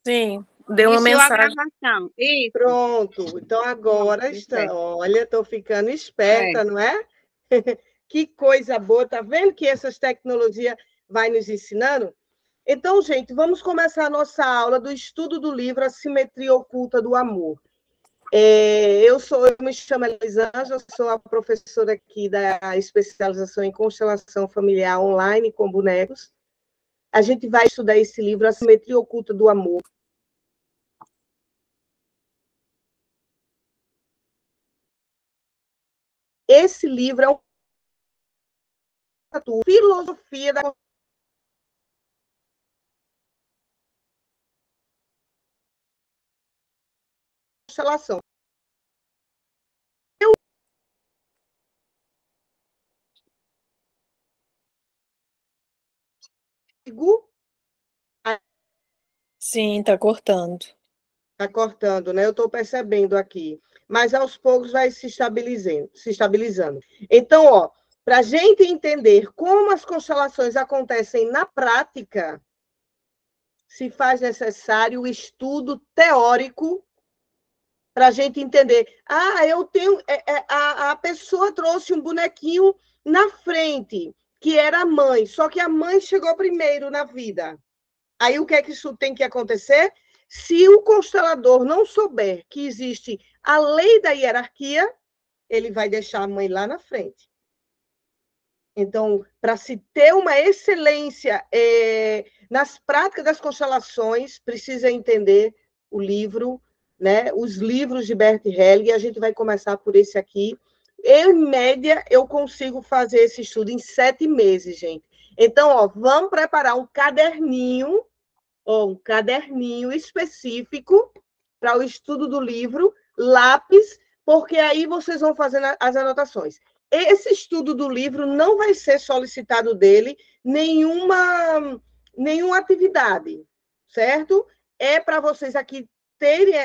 Sim, deu uma Iniciou a mensagem. gravação. Isso. Pronto. Então, agora está. É. Olha, estou ficando É. esperta, não é? Que coisa boa. Tá vendo que essas tecnologias vai nos ensinando? Então, gente, vamos começar a nossa aula do estudo do livro A Simetria Oculta do Amor. Eu me chamo Elisângela, sou a professora aqui da especialização em constelação familiar online com bonecos. A gente vai estudar esse livro, A Simetria Oculta do Amor. Esse livro é uma filosofia da constelação. Eu Sim, está cortando. está cortando, né? Eu estou percebendo aqui. Mas aos poucos vai se estabilizando. Então, ó, para a gente entender como as constelações acontecem na prática, se faz necessário o estudo teórico para a gente entender. Ah, eu tenho. A pessoa trouxe um bonequinho na frente, que era a mãe, só que a mãe chegou primeiro na vida. Aí o que é que isso tem que acontecer? Se o constelador não souber que existe a lei da hierarquia, ele vai deixar a mãe lá na frente. Então, para se ter uma excelência nas práticas das constelações, precisa entender o livro, né? Os livros de Bert Helling, e a gente vai começar por esse aqui. Em média, eu consigo fazer esse estudo em 7 meses, gente. Então, ó, vamos preparar um caderninho específico para o estudo do livro, lápis, porque aí vocês vão fazendo as anotações. Esse estudo do livro não vai ser solicitado dele nenhuma atividade, certo? É para vocês aqui terem,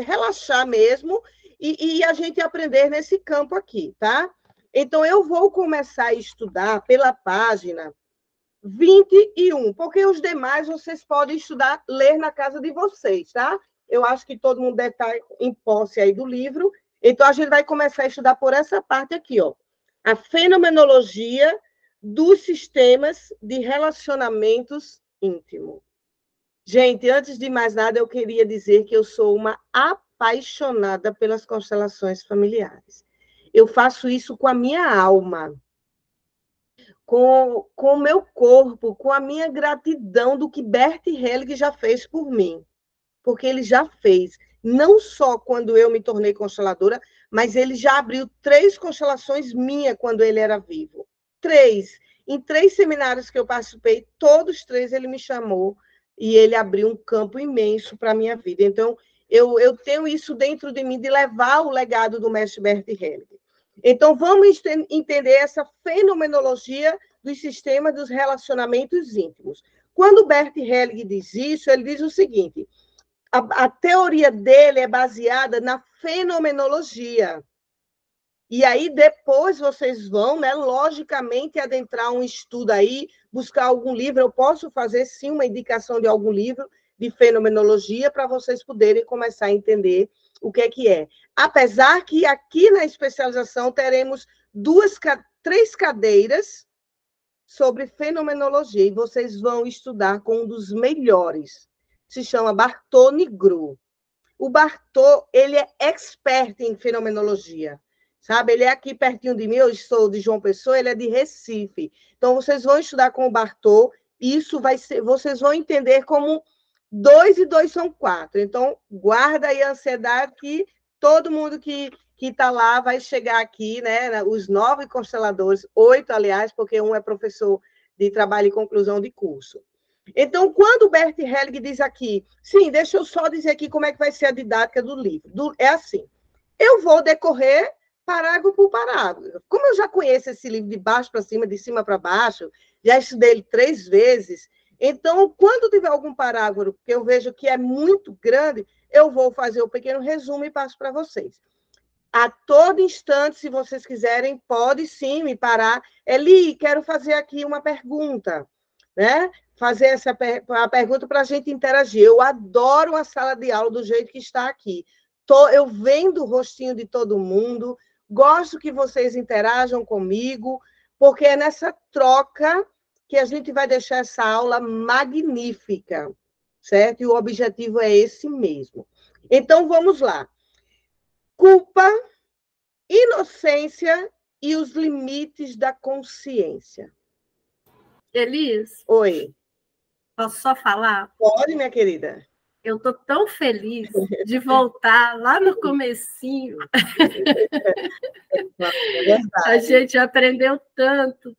relaxar mesmo e a gente aprender nesse campo aqui, tá? Então, eu vou começar a estudar pela página 21, porque os demais vocês podem estudar, ler na casa de vocês, tá? Eu acho que todo mundo deve estar em posse aí do livro. Então, a gente vai começar a estudar por essa parte aqui, ó. A fenomenologia dos sistemas de relacionamentos íntimos. Gente, antes de mais nada, eu queria dizer que eu sou uma apaixonada pelas constelações familiares. Eu faço isso com a minha alma, com o meu corpo, com a minha gratidão do que Bert Helling já fez por mim. Porque ele já fez, não só quando eu me tornei consteladora, mas ele já abriu 3 constelações minhas quando ele era vivo. 3. Em 3 seminários que eu participei, todos 3 ele me chamou e ele abriu um campo imenso para a minha vida. Então, eu tenho isso dentro de mim, de levar o legado do mestre Bert Helling. Então, vamos entender essa fenomenologia dos sistemas dos relacionamentos íntimos. Quando Bert Helling diz isso, ele diz o seguinte: a teoria dele é baseada na fenomenologia. E aí, depois, vocês vão, né, logicamente, adentrar um estudo aí, buscar algum livro. Eu posso fazer, sim, uma indicação de algum livro de fenomenologia para vocês poderem começar a entender o que é. Apesar que aqui na especialização teremos 3 cadeiras sobre fenomenologia, e vocês vão estudar com um dos melhores. Se chama Bartô Nigru. O Bartô, ele é expert em fenomenologia, sabe? Ele é aqui pertinho de mim, eu sou de João Pessoa, ele é de Recife. Então, vocês vão estudar com o Bartô, isso vai ser, vocês vão entender como 2 e 2 são 4. Então, guarda aí a ansiedade que todo mundo que está lá vai chegar aqui, né? Os 9 consteladores, 8, aliás, porque um é professor de trabalho e conclusão de curso. Então, quando o Bert Helling diz aqui, sim, deixa eu só dizer aqui como é que vai ser a didática do livro. É assim, eu vou decorrer parágrafo por parágrafo. Como eu já conheço esse livro de baixo para cima, de cima para baixo, já estudei ele 3 vezes, então, quando tiver algum parágrafo que eu vejo que é muito grande, eu vou fazer um pequeno resumo e passo para vocês. A todo instante, se vocês quiserem, pode sim me parar. Eli, quero fazer aqui uma pergunta. né? Fazer a pergunta para a gente interagir. Eu adoro a sala de aula do jeito que está aqui. Eu vendo o rostinho de todo mundo, gosto que vocês interajam comigo, porque é nessa troca que a gente vai deixar essa aula magnífica, certo? E o objetivo é esse mesmo. Então, vamos lá. Culpa, inocência e os limites da consciência. Elis? Oi. Posso só falar? Pode, minha querida. Eu estou tão feliz de voltar lá no comecinho. A gente aprendeu tanto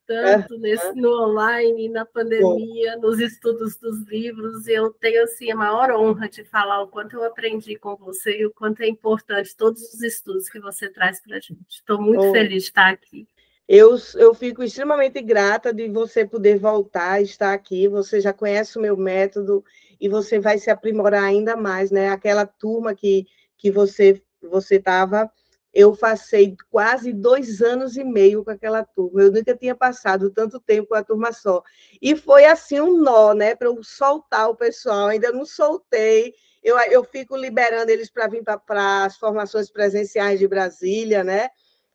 no online, na pandemia, nos estudos dos livros. Eu tenho assim, a maior honra de falar o quanto eu aprendi com você e o quanto é importante todos os estudos que você traz para a gente. Estou muito feliz de estar aqui. Eu fico extremamente grata de você poder voltar a estar aqui. Você já conhece o meu método e você vai se aprimorar ainda mais, né? Aquela turma que você estava, eu passei quase 2 anos e meio com aquela turma. Eu nunca tinha passado tanto tempo com a turma só. E foi assim um nó, né? Para eu soltar o pessoal. Ainda não soltei. Eu fico liberando eles para vir para as formações presenciais de Brasília, né?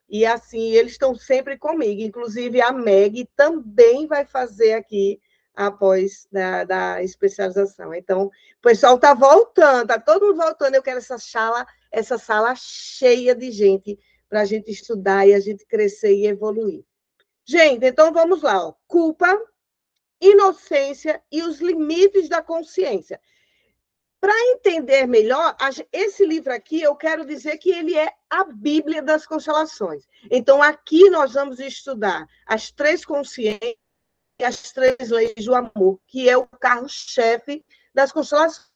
E assim, eles estão sempre comigo. Inclusive, a Meg também vai fazer aqui após da especialização. Então, o pessoal está voltando, está todo mundo voltando. Eu quero essa sala cheia de gente para a gente estudar e a gente crescer e evoluir. Gente, então vamos lá. Ó. Culpa, inocência e os limites da consciência. Para entender melhor, esse livro aqui, eu quero dizer que ele é a Bíblia das constelações. Então, aqui nós vamos estudar as 3 consciências e as 3 leis do amor, que é o carro-chefe das constelações.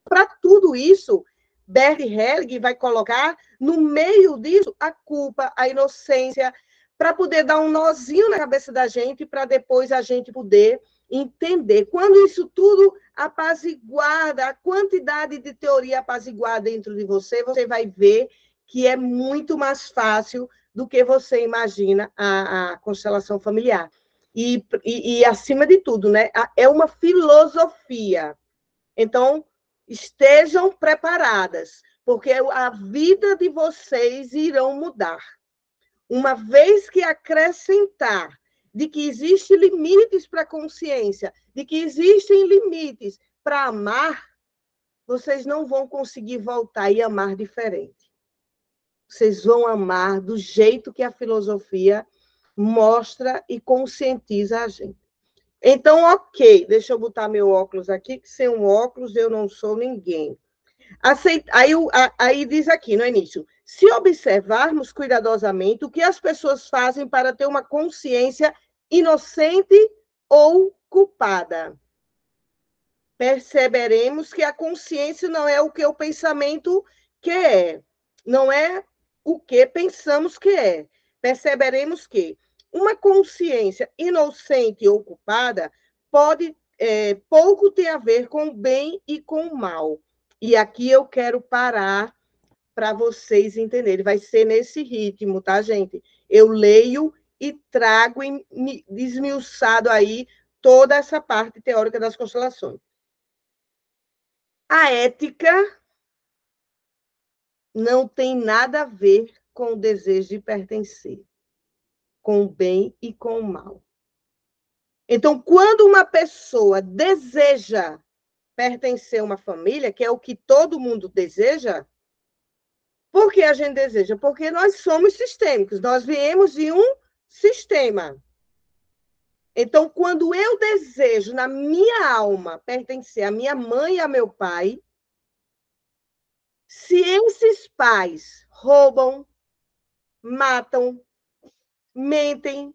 Para tudo isso, Bert Hellinger vai colocar no meio disso a culpa, a inocência, para poder dar um nozinho na cabeça da gente, para depois a gente poder entender. Quando isso tudo apaziguada, a quantidade de teoria apaziguada dentro de você, você vai ver que é muito mais fácil do que você imagina a constelação familiar. E, acima de tudo, né, é uma filosofia. Então, estejam preparadas, porque a vida de vocês irão mudar. Uma vez que acrescentar de que existem limites para a consciência, de que existem limites para amar, vocês não vão conseguir voltar e amar diferente. Vocês vão amar do jeito que a filosofia mostra e conscientiza a gente. Então, ok, deixa eu botar meu óculos aqui, que sem um óculos eu não sou ninguém. Aí diz aqui no início, se observarmos cuidadosamente o que as pessoas fazem para ter uma consciência inocente ou culpada, perceberemos que a consciência não é o que o pensamento quer, não é o que pensamos que é. Perceberemos que uma consciência inocente ou culpada pode pouco ter a ver com o bem e com o mal. E aqui eu quero parar para vocês entenderem. Vai ser nesse ritmo, tá, gente? Eu leio e trago desmiuçado aí toda essa parte teórica das constelações. A ética não tem nada a ver com o desejo de pertencer, com o bem e com o mal. Então, quando uma pessoa deseja pertencer a uma família, que é o que todo mundo deseja, por que a gente deseja? Porque nós somos sistêmicos, nós viemos de um sistema. Então, quando eu desejo, na minha alma, pertencer à minha mãe e ao meu pai, se esses pais roubam, matam, mentem,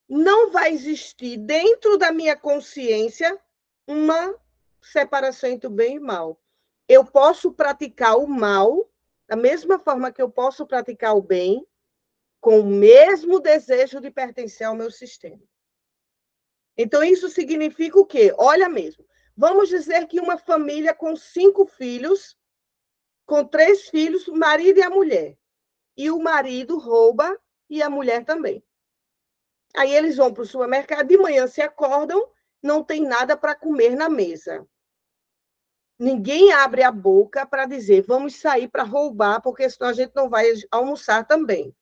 não vai existir dentro da minha consciência uma separação entre o bem e o mal. Eu posso praticar o mal da mesma forma que eu posso praticar o bem, com o mesmo desejo de pertencer ao meu sistema. Então, isso significa o quê? Olha mesmo, vamos dizer que uma família com 5 filhos, com 3 filhos, o marido e a mulher. E o marido rouba e a mulher também. Aí eles vão para o supermercado, de manhã se acordam, não tem nada para comer na mesa. Ninguém abre a boca para dizer, vamos sair para roubar, porque senão a gente não vai almoçar também.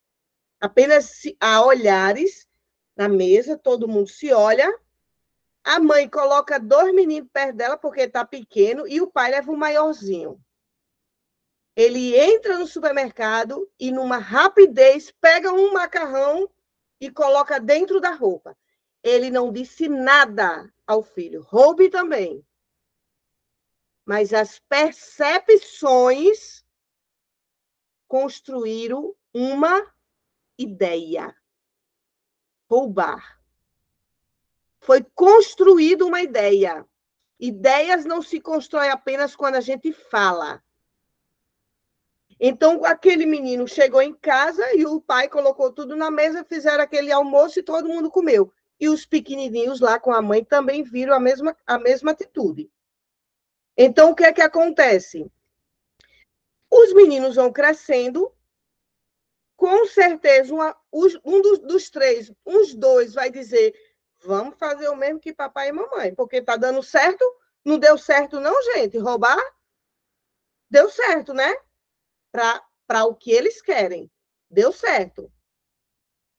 Apenas há olhares na mesa, todo mundo se olha, a mãe coloca 2 meninos perto dela, porque está pequeno, e o pai leva o maiorzinho. Ele entra no supermercado e, numa rapidez, pega um macarrão e coloca dentro da roupa. Ele não disse nada ao filho, roube também. Mas as percepções construíram uma ideia. Roubar. Foi construída uma ideia. Ideias não se constroem apenas quando a gente fala. Então, aquele menino chegou em casa e o pai colocou tudo na mesa, fizeram aquele almoço e todo mundo comeu. E os pequenininhos lá com a mãe também viram a mesma atitude. Então, o que é que acontece? Os meninos vão crescendo, com certeza, dos três, uns dois vai dizer, vamos fazer o mesmo que papai e mamãe, porque está dando certo. Não deu certo não, gente? Roubar? Deu certo, né? Para o que eles querem. Deu certo.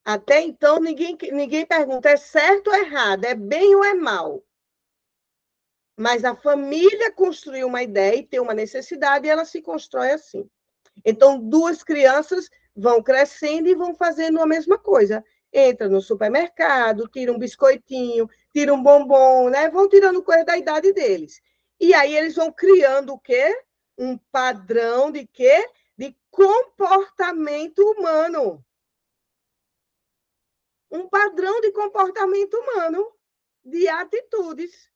Até então, ninguém pergunta, é certo ou errado? É bem ou é mal? Mas a família construiu uma ideia e tem uma necessidade e ela se constrói assim. Então, duas crianças vão crescendo e vão fazendo a mesma coisa. Entra no supermercado, tira um biscoitinho, tira um bombom, né? Vão tirando coisa da idade deles. E aí eles vão criando o quê? Um padrão de quê? De comportamento humano. Um padrão de comportamento humano, de atitudes.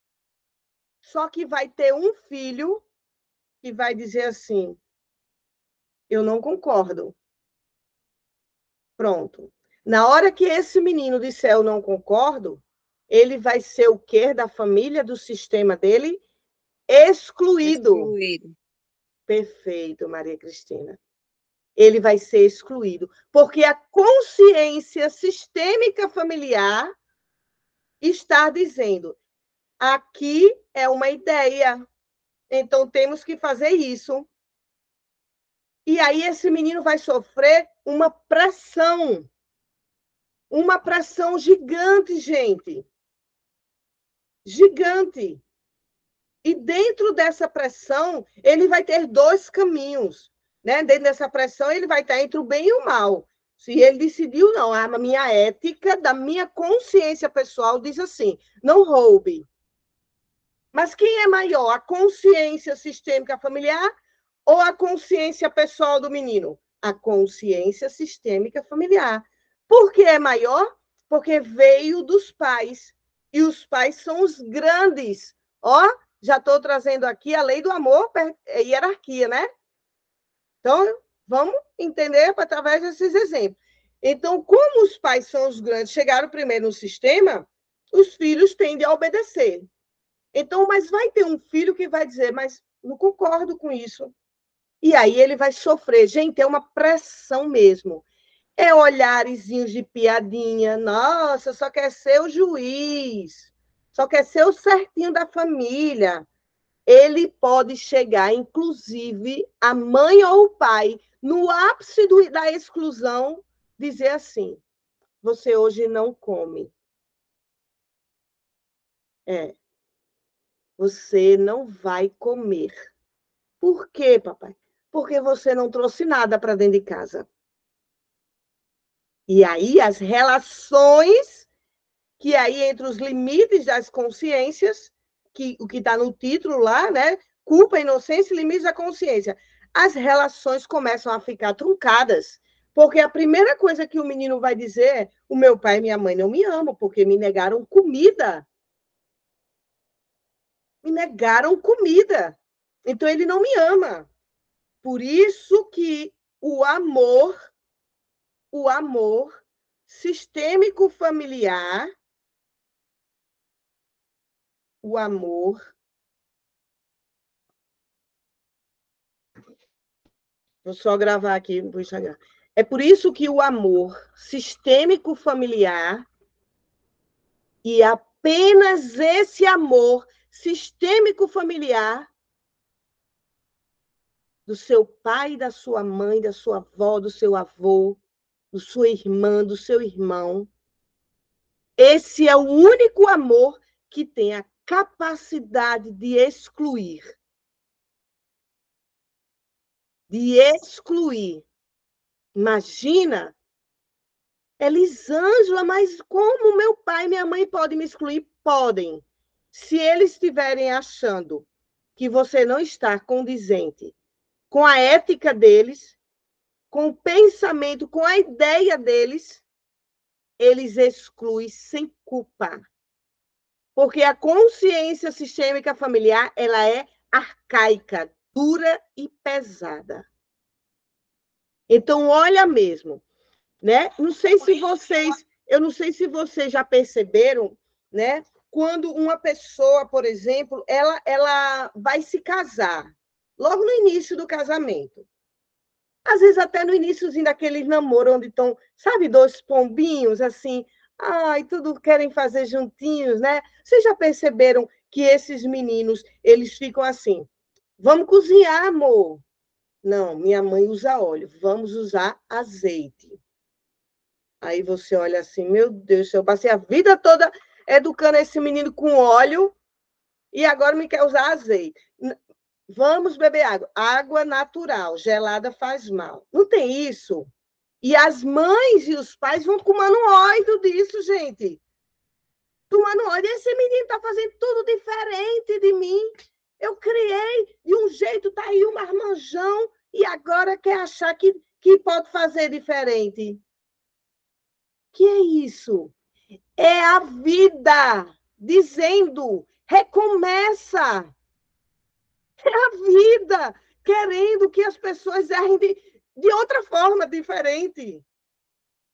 Só que vai ter um filho que vai dizer assim, eu não concordo. Pronto. Na hora que esse menino disser eu não concordo, ele vai ser o quê da família, do sistema dele? Excluído. Excluído. Perfeito, Maria Cristina. Ele vai ser excluído, porque a consciência sistêmica familiar está dizendo, aqui é uma ideia, então temos que fazer isso. E aí esse menino vai sofrer uma pressão gigante, gente. Gigante. E dentro dessa pressão, ele vai ter dois caminhos. Né? Dentro dessa pressão, ele vai estar entre o bem e o mal. Se ele decidiu, não, a minha ética, da minha consciência pessoal, diz assim, não roube. Mas quem é maior, a consciência sistêmica familiar ou a consciência pessoal do menino? A consciência sistêmica familiar. Por que é maior? Porque veio dos pais. E os pais são os grandes. Ó, já estou trazendo aqui a lei do amor, hierarquia, né? Então, vamos entender através desses exemplos. Então, como os pais são os grandes, chegaram primeiro no sistema, os filhos tendem a obedecer. Então, mas vai ter um filho que vai dizer, mas não concordo com isso. E aí ele vai sofrer. Gente, é uma pressão mesmo. É olharezinhos de piadinha. Nossa, só quer ser o juiz. Só quer ser o certinho da família. Ele pode chegar, inclusive, a mãe ou o pai, no ápice da exclusão, dizer assim, você hoje não come. Você não vai comer. Por quê, papai? Porque você não trouxe nada para dentro de casa. E aí as relações, que aí entre os limites das consciências, que o que está no título lá, né? Culpa, inocência e limites da consciência. As relações começam a ficar truncadas. Porque a primeira coisa que o menino vai dizer é: o meu pai e minha mãe não me amam, porque me negaram comida. Me negaram comida. Então ele não me ama. Por isso que o amor sistêmico familiar, o amor, vou só gravar aqui, vou enxergar. É por isso que o amor sistêmico familiar E apenas esse amor sistêmico familiar do seu pai, da sua mãe, da sua avó, do seu avô, da sua irmã, do seu irmão, esse é o único amor que tem a capacidade de excluir. De excluir. Imagina, Elisângela, mas como meu pai e minha mãe podem me excluir? Podem. Se eles estiverem achando que você não está condizente com a ética deles, com o pensamento, com a ideia deles, eles excluem sem culpa. Porque a consciência sistêmica familiar, ela é arcaica, dura e pesada. Então, olha mesmo, né? Eu não sei se vocês já perceberam, né? Quando uma pessoa, por exemplo, ela vai se casar, logo no início do casamento. Às vezes até no iníciozinho daqueles namoros, onde estão, sabe, dois pombinhos, assim, ai, tudo querem fazer juntinhos, né? Vocês já perceberam que esses meninos, eles ficam assim, vamos cozinhar, amor. Não, minha mãe usa óleo, vamos usar azeite. Aí você olha assim, meu Deus, eu passei a vida toda educando esse menino com óleo e agora me quer usar azeite. Vamos beber água. Água natural, gelada faz mal. Não tem isso. E as mães e os pais vão tomando ódio disso, gente. Tomando ódio. Esse menino está fazendo tudo diferente de mim. Eu criei de um jeito, tá aí um marmanjão, e agora quer achar que pode fazer diferente. Que é isso? É a vida dizendo, recomeça. É a vida querendo que as pessoas errem de outra forma, diferente.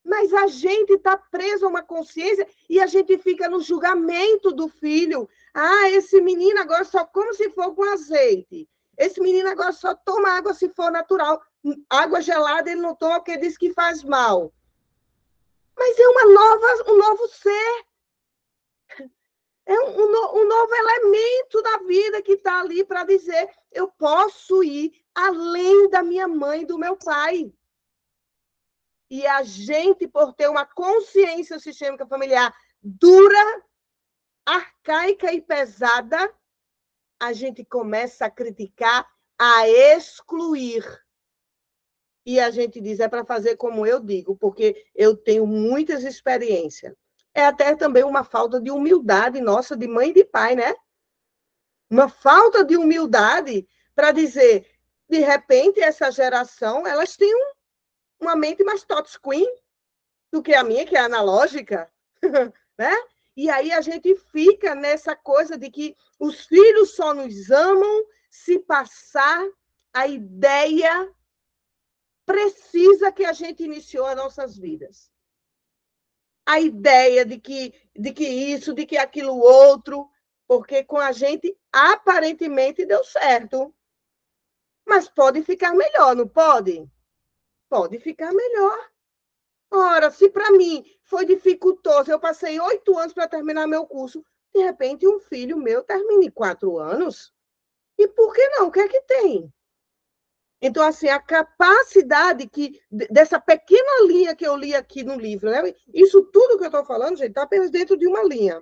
Mas a gente está preso a uma consciência e a gente fica no julgamento do filho. Ah, esse menino agora só come se for com azeite. Esse menino agora só toma água se for natural. Água gelada ele não toma porque diz que faz mal. Mas é um novo ser. É um novo elemento da vida que está ali para dizer, eu posso ir além da minha mãe e do meu pai. E a gente, por ter uma consciência sistêmica familiar dura, arcaica e pesada, a gente começa a criticar, a excluir. E a gente diz, é para fazer como eu digo, porque eu tenho muitas experiências. É até também uma falta de humildade nossa, de mãe e de pai, né? Uma falta de humildade para dizer, de repente, essa geração, elas têm uma mente mais touchscreen do que a minha, que é analógica, né? E aí a gente fica nessa coisa de que os filhos só nos amam se passar a ideia precisa que a gente iniciou as nossas vidas. A ideia de que isso, de que aquilo outro, porque com a gente aparentemente deu certo. Mas pode ficar melhor, não pode? Pode ficar melhor. Ora, se para mim foi dificultoso, eu passei 8 anos para terminar meu curso, de repente um filho meu termina em 4 anos. E por que não? O que é que tem? Então, assim, a capacidade dessa pequena linha que eu li aqui no livro, né? Isso tudo que eu estou falando, gente, está apenas dentro de uma linha.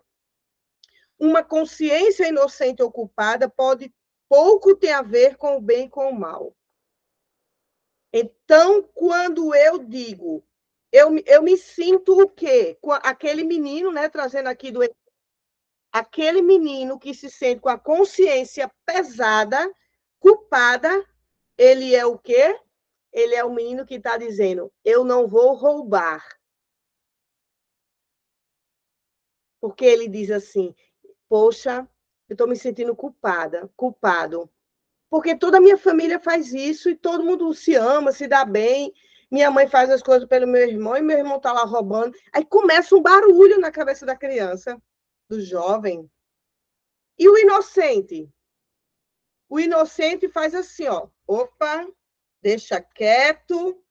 Uma consciência inocente ocupada pode pouco ter a ver com o bem e com o mal. Então, quando eu digo, eu me sinto o quê? Com aquele menino, né, trazendo aqui aquele menino que se sente com a consciência pesada, culpada, ele é o quê? Ele é o menino que está dizendo, eu não vou roubar. Porque ele diz assim, poxa, eu estou me sentindo culpado. Porque toda a minha família faz isso e todo mundo se ama, se dá bem. Minha mãe faz as coisas pelo meu irmão e meu irmão está lá roubando. Aí começa um barulho na cabeça da criança, do jovem. E o inocente? O inocente faz assim, ó. Opa, deixa quieto,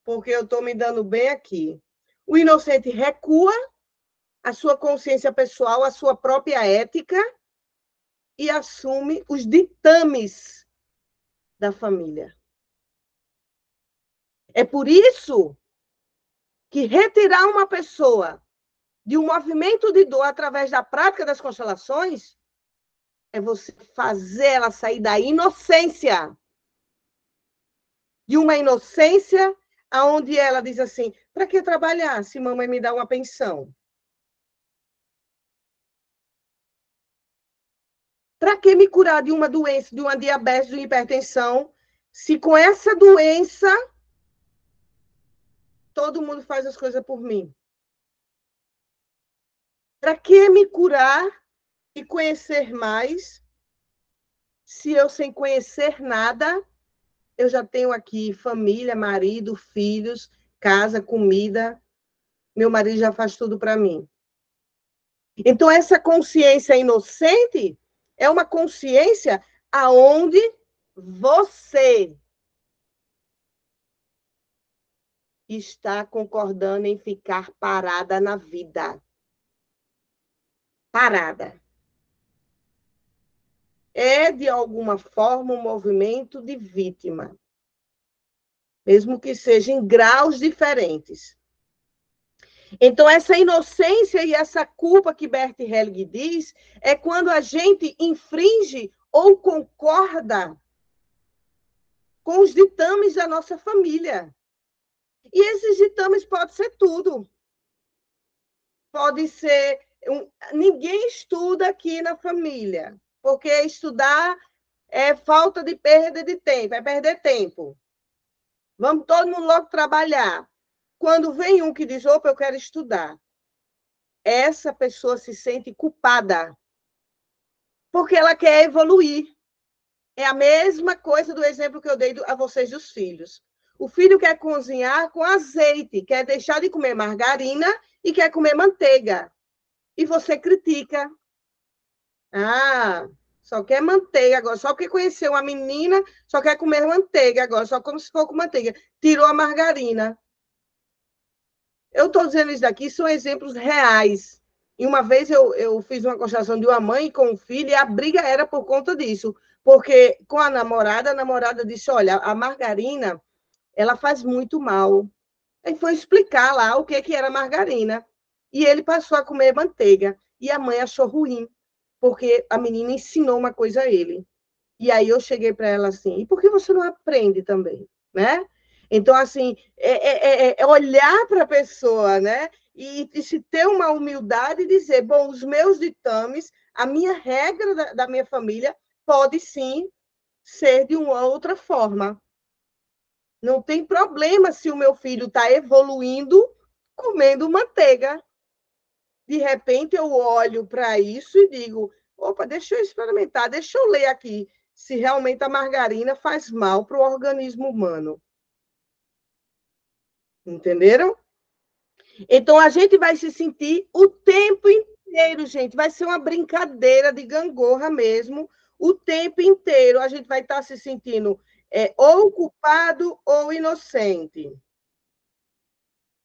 porque eu estou me dando bem aqui. O inocente recua, a sua consciência pessoal, a sua própria ética e assume os ditames da família. É por isso que retirar uma pessoa de um movimento de dor através da prática das constelações é você fazer ela sair da inocência. De uma inocência onde ela diz assim, para que trabalhar se mamãe me dá uma pensão? Para que me curar de uma doença, de uma diabetes, de uma hipertensão, se com essa doença todo mundo faz as coisas por mim? Para que me curar e conhecer mais, se eu, sem conhecer nada, eu já tenho aqui família, marido, filhos, casa, comida, meu marido já faz tudo para mim. Então, essa consciência inocente é uma consciência aonde você está concordando em ficar parada na vida. Parada. É, de alguma forma, um movimento de vítima. Mesmo que seja em graus diferentes. Então, essa inocência e essa culpa que Bert Helling diz é quando a gente infringe ou concorda com os ditames da nossa família. E esses ditames podem ser tudo. Pode ser... Ninguém estuda aqui na família, porque estudar é falta de perda de tempo, é perder tempo. Vamos todo mundo logo trabalhar. Quando vem um que diz, opa, eu quero estudar, essa pessoa se sente culpada, porque ela quer evoluir. É a mesma coisa do exemplo que eu dei a vocês dos filhos. O filho quer cozinhar com azeite, quer deixar de comer margarina e quer comer manteiga. E você critica. Ah, só quer manteiga agora, só porque conheceu uma menina, só quer comer manteiga agora, só como se for com manteiga. Tirou a margarina. Eu estou dizendo isso daqui, são exemplos reais. E uma vez eu fiz uma constelação de uma mãe com um filho e a briga era por conta disso. Porque com a namorada disse, olha, a margarina, ela faz muito mal. Aí foi explicar lá o que era margarina. E ele passou a comer manteiga. E a mãe achou ruim, porque a menina ensinou uma coisa a ele. E aí eu cheguei para ela assim, e por que você não aprende também, né? Então, assim, é olhar para a pessoa, né? E se ter uma humildade e dizer, bom, os meus ditames, a minha regra da minha família pode sim ser de uma outra forma. Não tem problema se o meu filho está evoluindo comendo manteiga. De repente, eu olho para isso e digo, opa, deixa eu experimentar, deixa eu ler aqui se realmente a margarina faz mal para o organismo humano. Entenderam? Então, a gente vai se sentir o tempo inteiro, gente. Vai ser uma brincadeira de gangorra mesmo. O tempo inteiro a gente vai estar se sentindo ou culpado ou inocente.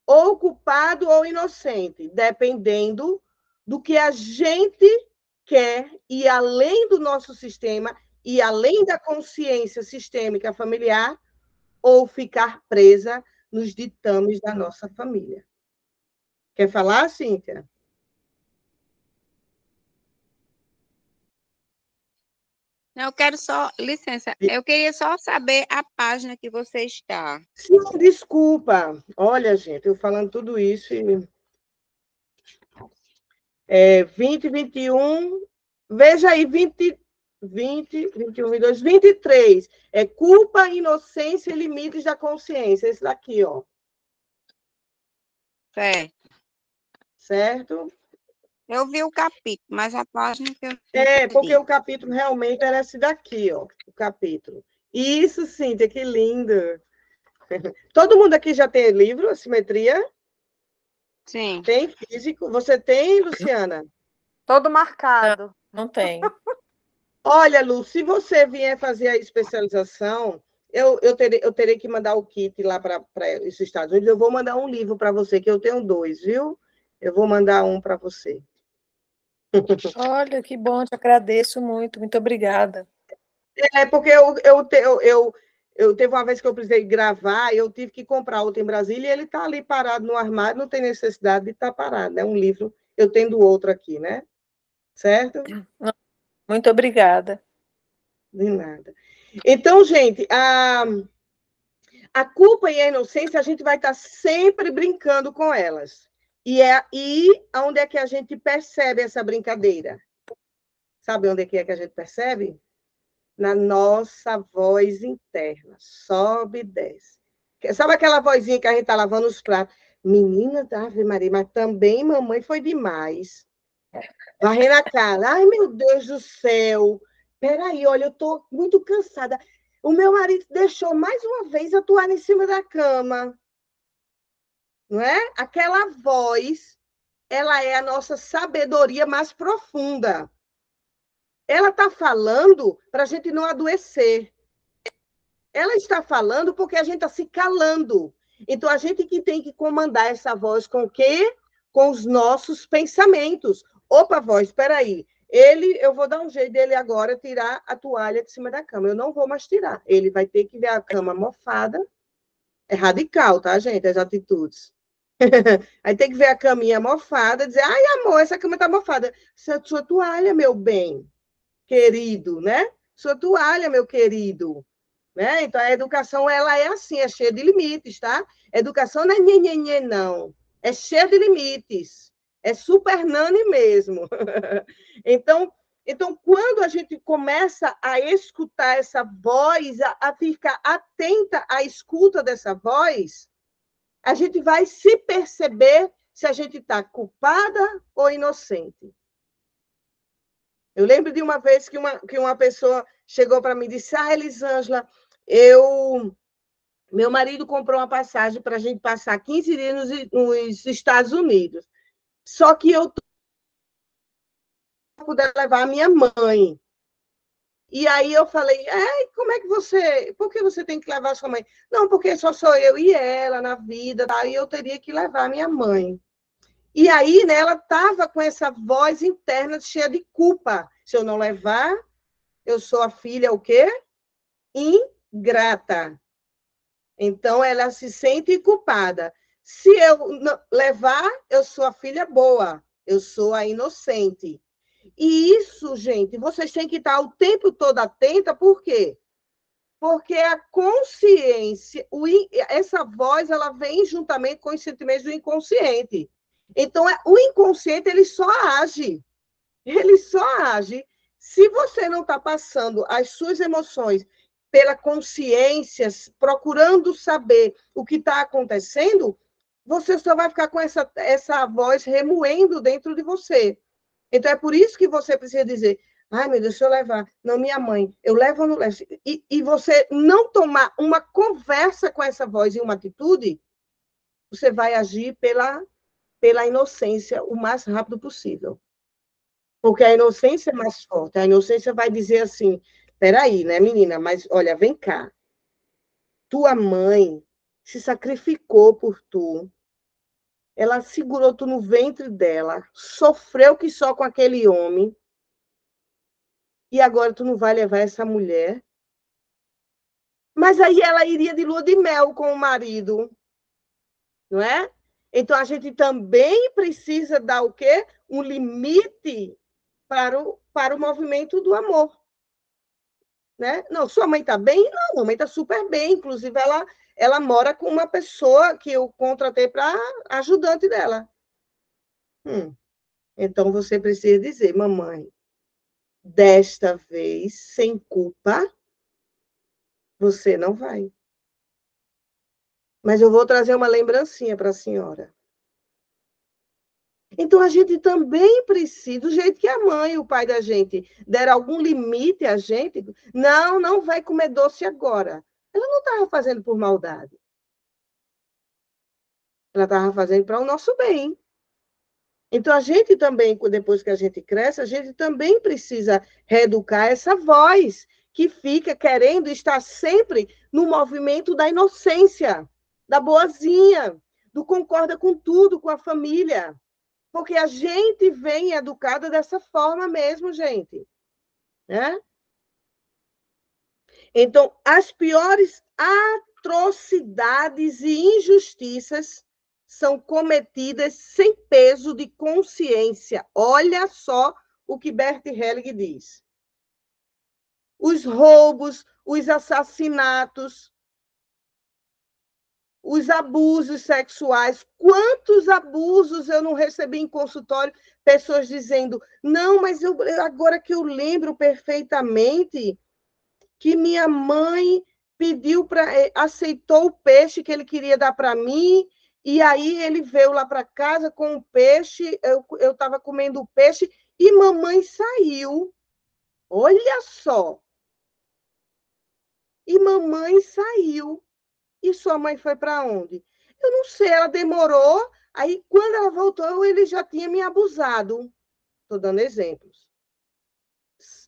Ou culpado ou inocente, dependendo do que a gente quer ir além do nosso sistema e além da consciência sistêmica familiar ou ficar presa nos ditames da nossa família. Quer falar, Cíntia? Não, eu quero só, licença, eu queria só saber a página que você está. Sim, desculpa. Olha, gente, eu falando tudo isso e... 20, 21, veja aí, 20, 21, 22, 23. É culpa, inocência e limites da consciência. Esse daqui, ó. Certo. Certo? Eu vi o capítulo, mas a página que eu porque o capítulo realmente era esse daqui, ó. O capítulo. Isso, Cíntia, que lindo. Todo mundo aqui já tem livro, Assimetria? Sim. Tem físico? Você tem, Luciana? Todo marcado. Não tem. Olha, Lu, se você vier fazer a especialização, eu terei que mandar o kit lá para os Estados Unidos. Eu vou mandar um livro para você, que eu tenho 2, viu? Eu vou mandar um para você. Olha, que bom, te agradeço muito, muito obrigada. Porque eu teve uma vez que eu precisei gravar, eu tive que comprar outro em Brasília, e ele está ali parado no armário, não tem necessidade de estar parado, né? Um livro, eu tendo outro aqui, né? Certo? Muito obrigada. De nada. Então, gente, a culpa e a inocência, a gente vai estar sempre brincando com elas. E onde é que a gente percebe essa brincadeira? Sabe onde é que a gente percebe? Na nossa voz interna. Sobe e desce. Sabe aquela vozinha que a gente está lavando os pratos? Menina da Ave Maria, mas também mamãe foi demais. Varrendo a cara. Ai, meu Deus do céu. Peraí, olha, eu estou muito cansada. O meu marido deixou mais uma vez a toalha em cima da cama. Não é? Aquela voz, ela é a nossa sabedoria mais profunda. Ela está falando para a gente não adoecer. Ela está falando porque a gente está se calando. Então, a gente que tem que comandar essa voz com o quê? Com os nossos pensamentos. Opa, voz, espera aí. Eu vou dar um jeito dele agora tirar a toalha de cima da cama. Eu não vou mais tirar. Ele vai ter que ver a cama mofada. É radical, tá, gente? As atitudes. Aí tem que ver a caminha mofada, dizer, ai, amor, essa cama tá mofada. Sua toalha, meu bem, querido, né? Sua toalha, meu querido. Né? Então, a educação, ela é assim, é cheia de limites, tá? Educação não é nhenhenhê, não. É cheia de limites. É super nani mesmo. Então, quando a gente começa a escutar essa voz, a ficar atenta à escuta dessa voz, a gente vai se perceber se a gente está culpada ou inocente. Eu lembro de uma vez que uma pessoa chegou para mim e disse, Elisângela, meu marido comprou uma passagem para a gente passar 15 dias nos Estados Unidos. Só que eu não puder levar a minha mãe. E aí eu falei, como é que por que você tem que levar a sua mãe? Não, porque só sou eu e ela na vida, tá? E eu teria que levar a minha mãe. E aí, né, ela estava com essa voz interna cheia de culpa. Se eu não levar, eu sou a filha o quê? Ingrata. Então, ela se sente culpada. Se eu levar, eu sou a filha boa, eu sou a inocente. E isso, gente, vocês têm que estar o tempo todo atenta, por quê? Porque a consciência, essa voz, ela vem juntamente com os sentimentos do inconsciente. Então, o inconsciente, ele só age. Ele só age se você não está passando as suas emoções pela consciência, procurando saber o que está acontecendo, você só vai ficar com essa voz remoendo dentro de você. Então, é por isso que você precisa dizer, ai, meu Deus, deixa eu levar. Não, minha mãe, eu levo ou não levo? E você não tomar uma conversa com essa voz e uma atitude, você vai agir pela inocência o mais rápido possível. Porque a inocência é mais forte. A inocência vai dizer assim, peraí, né, menina, mas olha, vem cá. Tua mãe se sacrificou por tu. Ela segurou tu no ventre dela, sofreu que só com aquele homem. E agora tu não vai levar essa mulher? Mas aí ela iria de lua de mel com o marido, não é? Então a gente também precisa dar o quê? Um limite para o movimento do amor. Né? Não, sua mãe está bem? Não, a mãe está super bem. Inclusive, ela mora com uma pessoa que eu contratei para ajudante dela. Então, você precisa dizer, mamãe, desta vez, sem culpa, você não vai. Mas eu vou trazer uma lembrancinha para a senhora. Então, a gente também precisa, do jeito que a mãe e o pai da gente deram algum limite a gente, não vai comer doce agora. Ela não estava fazendo por maldade. Ela estava fazendo para o nosso bem. Então, a gente também, depois que a gente cresce, a gente também precisa reeducar essa voz que fica querendo estar sempre no movimento da inocência, da boazinha, do concorda com tudo, com a família. Porque a gente vem educada dessa forma mesmo, gente. Né? Então, as piores atrocidades e injustiças são cometidas sem peso de consciência. Olha só o que Bert Helling diz. Os roubos, os assassinatos, os abusos sexuais. Quantos abusos eu não recebi em consultório? Pessoas dizendo, não, mas agora que eu lembro perfeitamente que minha mãe aceitou o peixe que ele queria dar para mim, e aí ele veio lá para casa com o peixe, eu estava comendo o peixe, e mamãe saiu. Olha só. E mamãe saiu. E sua mãe foi para onde? Eu não sei, ela demorou. Aí, quando ela voltou, ele já tinha me abusado. Estou dando exemplos.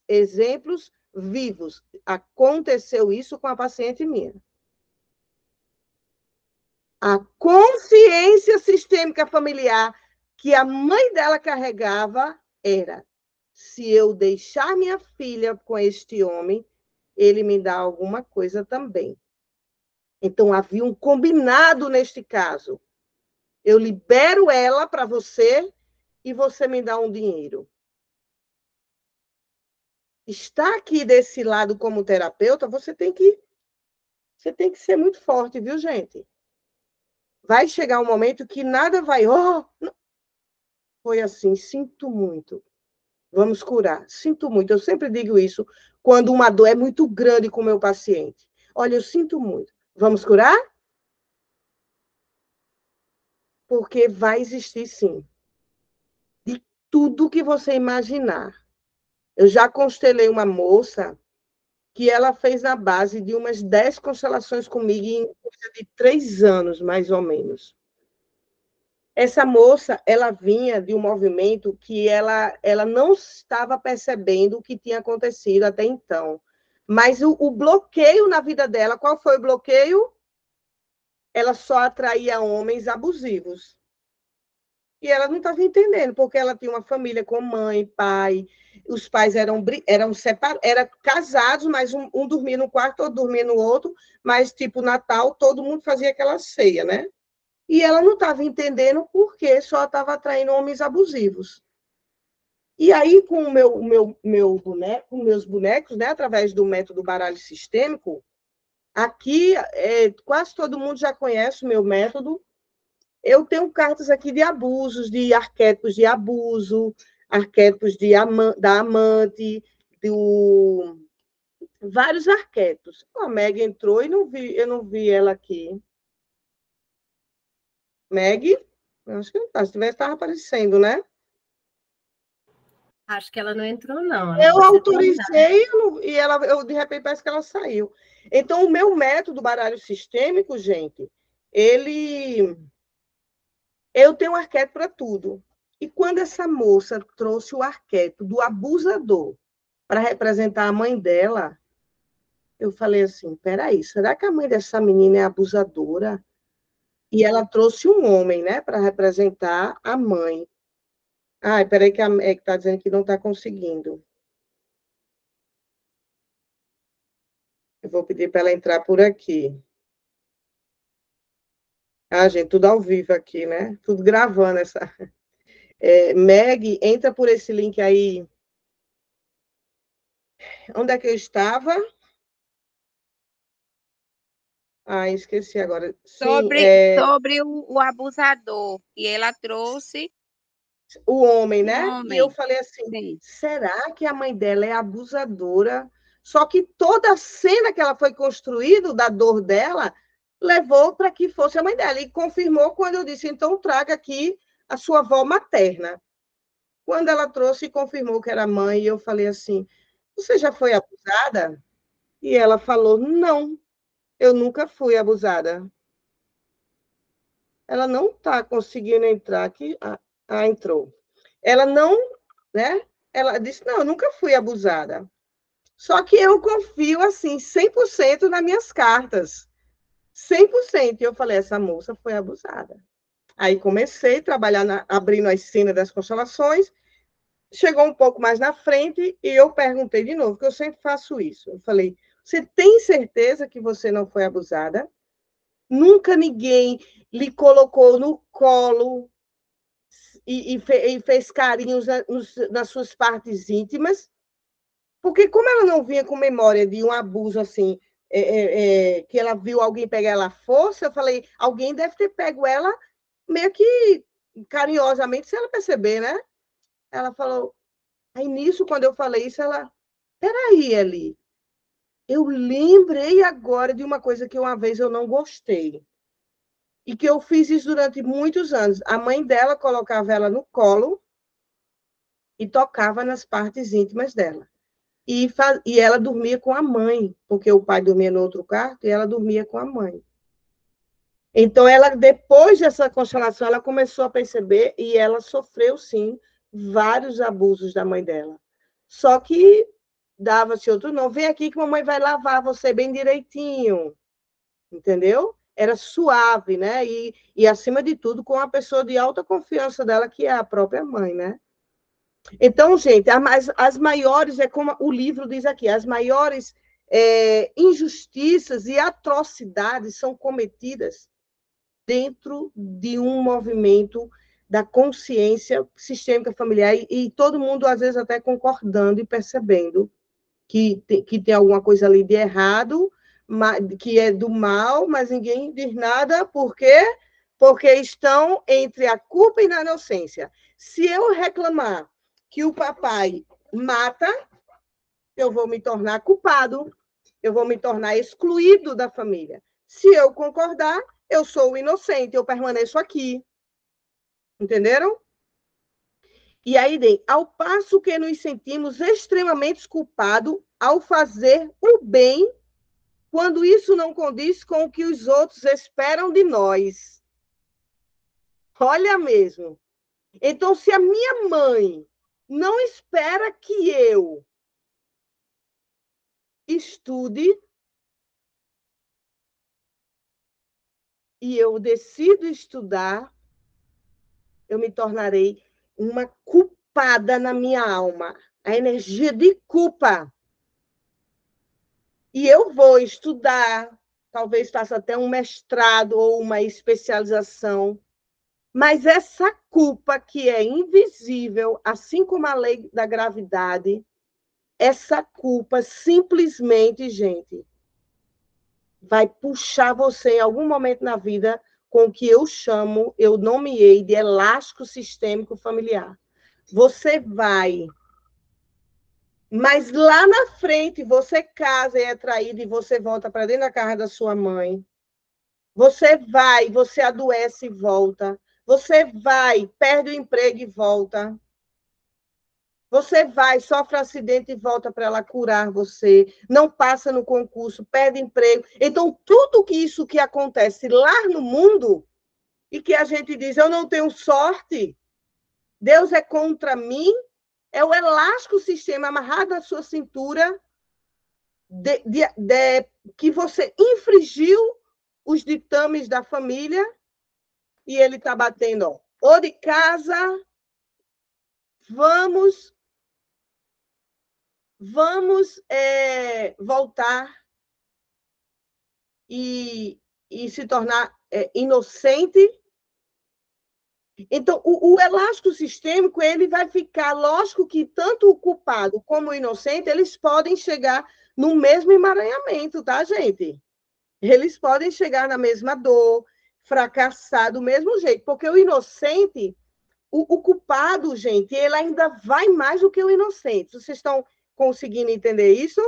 Exemplos vivos. Aconteceu isso com a paciente minha. A consciência sistêmica familiar que a mãe dela carregava era: se eu deixar minha filha com este homem, ele me dá alguma coisa também. Então, havia um combinado neste caso. Eu libero ela para você e você me dá um dinheiro. Estar aqui desse lado como terapeuta, você tem que ser muito forte, viu, gente? Vai chegar um momento que nada vai... Oh, foi assim, sinto muito. Vamos curar. Sinto muito. Eu sempre digo isso quando uma dor é muito grande com o meu paciente. Olha, eu sinto muito. Vamos curar? Porque vai existir, sim. De tudo que você imaginar. Eu já constelei uma moça que ela fez na base de umas 10 constelações comigo em coisa de 3 anos, mais ou menos. Essa moça, ela vinha de um movimento que ela não estava percebendo o que tinha acontecido até então. Mas o bloqueio na vida dela, qual foi o bloqueio? Ela só atraía homens abusivos. E ela não estava entendendo, porque ela tinha uma família com mãe, pai, os pais eram separados, eram casados, mas um dormia no quarto, outro dormia no outro, mas, tipo, Natal, todo mundo fazia aquela ceia, né? E ela não estava entendendo por que só estava atraindo homens abusivos. E aí, com meus bonecos, né, através do método baralho sistêmico, aqui quase todo mundo já conhece o meu método. Eu tenho cartas aqui de abusos, de arquétipos de abuso, arquétipos da amante, vários arquétipos. A Meg entrou e eu não vi ela aqui. Meg? Acho que não está. Se tivesse, estava aparecendo, né? Acho que ela não entrou, não. Eu autorizei e de repente, parece que ela saiu. Então, o meu método baralho sistêmico, gente, eu tenho um arquétipo para tudo. E quando essa moça trouxe o arquétipo do abusador para representar a mãe dela, eu falei assim, peraí, será que a mãe dessa menina é abusadora? E ela trouxe um homem, né, para representar a mãe. Ai, peraí que está dizendo que não está conseguindo. Eu vou pedir para ela entrar por aqui. Ah, gente, tudo ao vivo aqui, né? Tudo gravando essa... Meg, entra por esse link aí. Onde é que eu estava? Ah, esqueci agora. Sim, sobre o abusador, e ela trouxe o homem, né? homem. E eu falei assim, Sim. será que a mãe dela é abusadora? Só que toda a cena que ela foi construída, da dor dela, levou para que fosse a mãe dela. E confirmou quando eu disse, então traga aqui a sua avó materna. Quando ela trouxe e confirmou que era mãe, eu falei assim, você já foi abusada? E ela falou, não, eu nunca fui abusada. Ela não está conseguindo entrar aqui. Entrou. Ela não, né? Ela disse, não, eu nunca fui abusada. Só que eu confio, assim, 100% nas minhas cartas. 100%. E eu falei, essa moça foi abusada. Aí comecei a trabalhar, abrindo as cenas das constelações. Chegou um pouco mais na frente e eu perguntei de novo, porque eu sempre faço isso. Eu falei, você tem certeza que você não foi abusada? Nunca ninguém lhe colocou no colo e fez carinhos nas suas partes íntimas? Porque como ela não vinha com memória de um abuso assim, que ela viu alguém pegar ela à força, eu falei, alguém deve ter pego ela meio que carinhosamente, se ela perceber, né? Ela falou, aí nisso, quando eu falei isso, ela, peraí, Eli, eu lembrei agora de uma coisa que uma vez eu não gostei. E que eu fiz isso durante muitos anos. A mãe dela colocava ela no colo e tocava nas partes íntimas dela. E ela dormia com a mãe, porque o pai dormia no outro quarto e ela dormia com a mãe. Então, ela, depois dessa constelação, ela começou a perceber e ela sofreu, sim, vários abusos da mãe dela. Só que dava-se outro não. Vem aqui que a mamãe vai lavar você bem direitinho. Entendeu? Era suave, né? E, acima de tudo, com uma pessoa de alta confiança dela, que é a própria mãe, né? Então, gente, as maiores, é como o livro diz aqui, as maiores injustiças e atrocidades são cometidas dentro de um movimento da consciência sistêmica familiar, e todo mundo, às vezes, até concordando e percebendo que tem alguma coisa ali de errado, que é do mal, mas ninguém diz nada, por quê? Porque estão entre a culpa e a inocência. Se eu reclamar que o papai mata, eu vou me tornar culpado, eu vou me tornar excluído da família. Se eu concordar, eu sou o inocente, eu permaneço aqui. Entenderam? E aí, ao passo que nos sentimos extremamente culpados ao fazer o bem, quando isso não condiz com o que os outros esperam de nós. Olha mesmo. Então, se a minha mãe não espera que eu estude e eu decido estudar, eu me tornarei uma culpada na minha alma. A energia de culpa. E eu vou estudar, talvez faça até um mestrado ou uma especialização, mas essa culpa que é invisível, assim como a lei da gravidade, essa culpa simplesmente, gente, vai puxar você em algum momento na vida com o que eu nomeei de elástico sistêmico familiar. Você vai, mas lá na frente você casa e é traído e você volta para dentro da casa da sua mãe. Você vai, você adoece e volta. Você vai, perde o emprego e volta. Você vai, sofre acidente e volta para ela curar você. Não passa no concurso, perde emprego. Então, tudo isso que acontece lá no mundo e que a gente diz, eu não tenho sorte, Deus é contra mim, é o elástico sistema amarrado na sua cintura que você infringiu os ditames da família e ele está batendo, ó, ou de casa, vamos voltar e se tornar inocente. Então, o elástico sistêmico ele vai ficar, lógico que tanto o culpado como o inocente, eles podem chegar no mesmo emaranhamento, tá, gente? Eles podem chegar na mesma dor, fracassar do mesmo jeito, porque o inocente, o culpado, gente, ele ainda vai mais do que o inocente. Vocês estão conseguindo entender isso?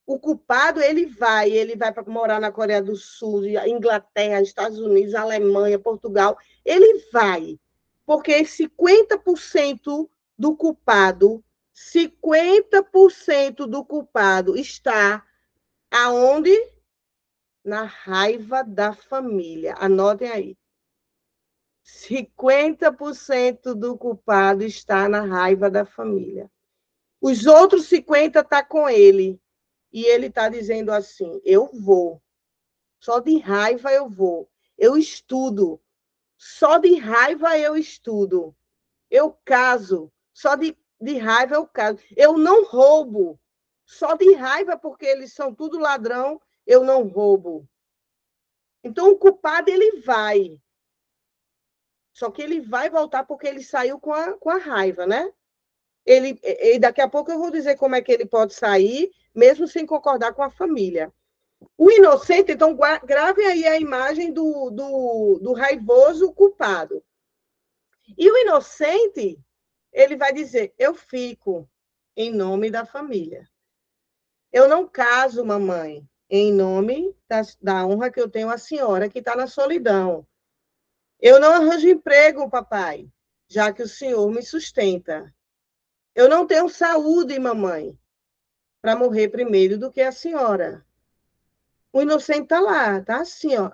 O culpado, ele vai para morar na Coreia do Sul, Inglaterra, Estados Unidos, Alemanha, Portugal. Ele vai, porque 50% do culpado, 50% do culpado está aonde? Na raiva da família. Anotem aí. 50% do culpado está na raiva da família. Os outros 50% estão com ele. E ele está dizendo assim, eu vou. Só de raiva eu vou. Eu estudo. Só de raiva eu estudo. Eu caso. Só de raiva eu caso. Eu não roubo. Só de raiva, porque eles são tudo ladrão, eu não roubo. Então, o culpado, ele vai. Só que ele vai voltar porque ele saiu com a raiva, né? E daqui a pouco eu vou dizer como é que ele pode sair, mesmo sem concordar com a família. O inocente, então, grave aí a imagem do raivoso culpado. E o inocente, ele vai dizer, eu fico em nome da família. Eu não caso, mamãe, em nome da honra que eu tenho à senhora, que está na solidão. Eu não arranjo emprego, papai, já que o senhor me sustenta. Eu não tenho saúde, mamãe, para morrer primeiro do que a senhora. O inocente está lá, tá assim, ó.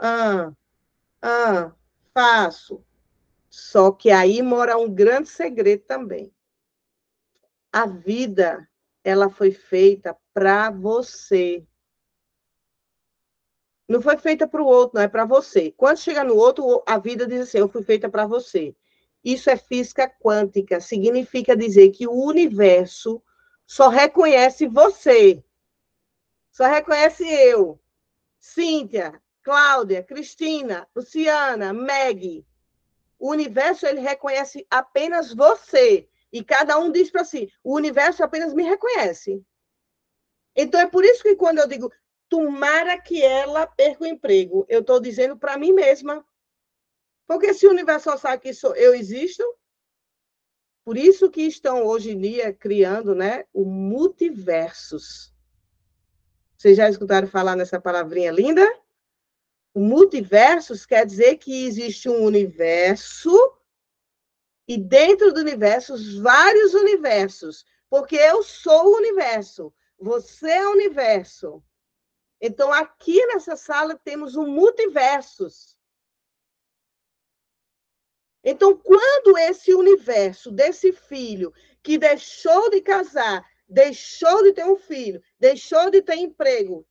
Faço. Só que aí mora um grande segredo também. A vida, ela foi feita para você. Não foi feita para o outro, não, é para você. Quando chega no outro, a vida diz assim, eu fui feita para você. Isso é física quântica, significa dizer que o universo só reconhece você, só reconhece eu, Cíntia, Cláudia, Cristina, Luciana, Meg. O universo, ele reconhece apenas você, e cada um diz para si, o universo apenas me reconhece. Então, é por isso que quando eu digo, tomara que ela perca o emprego, eu estou dizendo para mim mesma. Porque se o universo só sabe que eu existo, por isso que estão hoje em dia criando, né, o multiversos. Vocês já escutaram falar nessa palavrinha linda? O multiversos quer dizer que existe um universo e dentro do universo, vários universos. Porque eu sou o universo, você é o universo. Então, aqui nessa sala temos um multiversos. Então, quando esse universo desse filho que deixou de casar, deixou de ter um filho, deixou de ter emprego,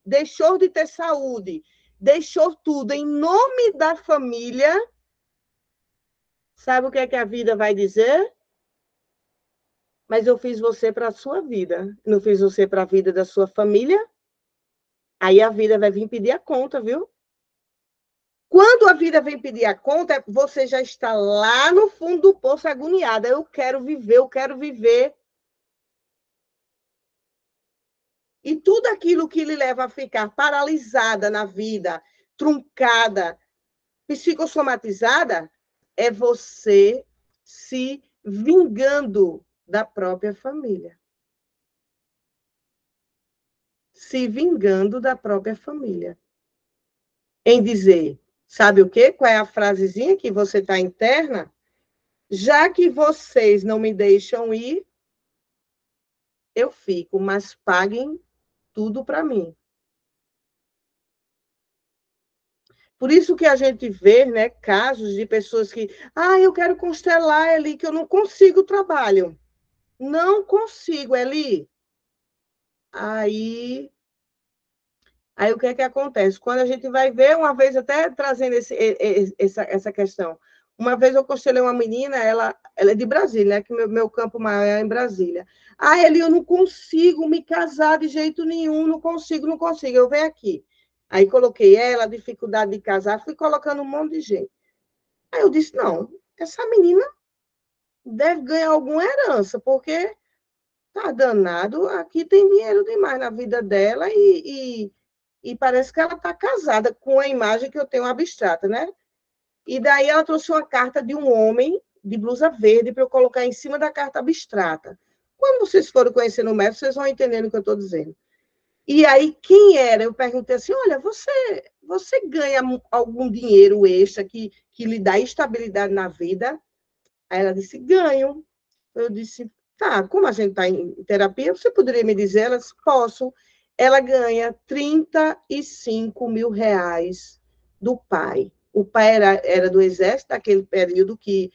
deixou de ter saúde, deixou tudo em nome da família, sabe o que é que a vida vai dizer? Mas eu fiz você para a sua vida, não fiz você para a vida da sua família? Aí a vida vai vir pedir a conta, viu? Quando a vida vem pedir a conta, você já está lá no fundo do poço agoniada. Eu quero viver, eu quero viver. E tudo aquilo que lhe leva a ficar paralisada na vida, truncada, psicossomatizada, é você se vingando da própria família. Se vingando da própria família. Em dizer, sabe o quê? Qual é a frasezinha que você está interna? Já que vocês não me deixam ir, eu fico, mas paguem tudo para mim. Por isso que a gente vê, né, casos de pessoas que, eu quero constelar, Eli, que eu não consigo trabalho. Não consigo, Eli. Aí o que é que acontece? Quando a gente vai ver, uma vez até trazendo essa questão, uma vez eu constelei uma menina, ela é de Brasília, né, que meu campo maior é em Brasília. Eli, eu não consigo me casar de jeito nenhum, não consigo. Eu venho aqui. Aí coloquei ela, dificuldade de casar, fui colocando um monte de gente. Aí eu disse, não, essa menina deve ganhar alguma herança, porque tá danado, aqui tem dinheiro demais na vida dela e parece que ela está casada com a imagem que eu tenho abstrata, né? E daí ela trouxe uma carta de um homem de blusa verde para eu colocar em cima da carta abstrata. Quando vocês forem conhecer no método, vocês vão entender o que eu estou dizendo. E aí, quem era? Eu perguntei assim, olha, você ganha algum dinheiro extra que lhe dá estabilidade na vida? Aí ela disse, ganho. Eu disse, tá, como a gente está em terapia, você poderia me dizer? Ela disse, posso. Ela ganha 35 mil reais do pai. O pai era do exército, naquele período que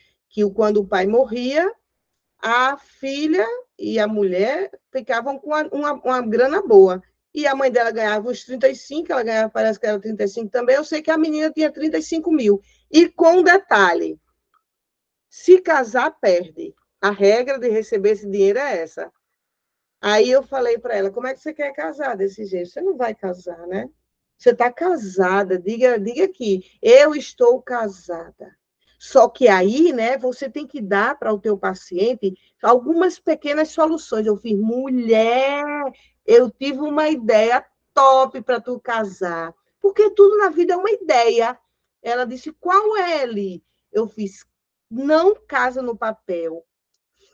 quando o pai morria, a filha e a mulher ficavam com uma grana boa. e a mãe dela ganhava uns 35, ela ganhava, parece que era 35 também, eu sei que a menina tinha 35 mil. E com um detalhe, se casar, perde. A regra de receber esse dinheiro é essa. Aí eu falei para ela, como é que você quer casar desse jeito? Você não vai casar, né? Você está casada, diga aqui, eu estou casada. Só que aí, né, você tem que dar para o teu paciente algumas pequenas soluções. Eu fiz, mulher, eu tive uma ideia top para tu casar. Porque tudo na vida é uma ideia. Ela disse, qual é, Eli? Eu fiz, não casa no papel.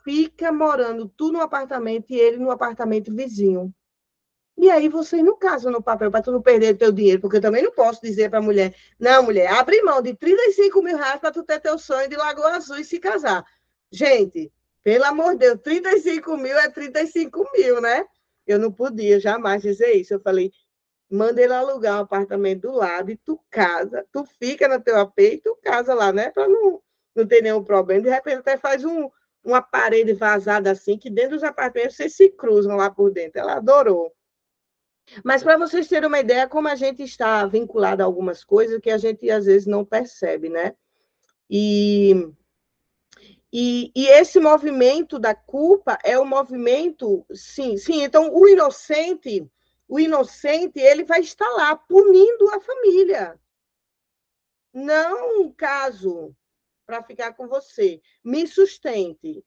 Fica morando tu no apartamento e ele no apartamento vizinho. E aí vocês não casam no papel para tu não perder teu dinheiro, porque eu também não posso dizer para a mulher, não, mulher, abre mão de 35 mil reais para tu ter teu sonho de Lagoa Azul e se casar. Gente, pelo amor de Deus, 35 mil é 35 mil, né? Eu não podia jamais dizer isso. Eu falei, manda ele alugar um apartamento do lado e tu casa, tu fica no teu AP e tu casa lá, né? Para não ter nenhum problema. De repente até faz uma parede vazada assim, que dentro dos apartamentos vocês se cruzam lá por dentro. Ela adorou. Mas para vocês terem uma ideia, como a gente está vinculado a algumas coisas que a gente às vezes não percebe, né? E esse movimento da culpa é um movimento, sim. Então, o inocente, ele vai estar lá punindo a família. Não um caso para ficar com você. Me sustente.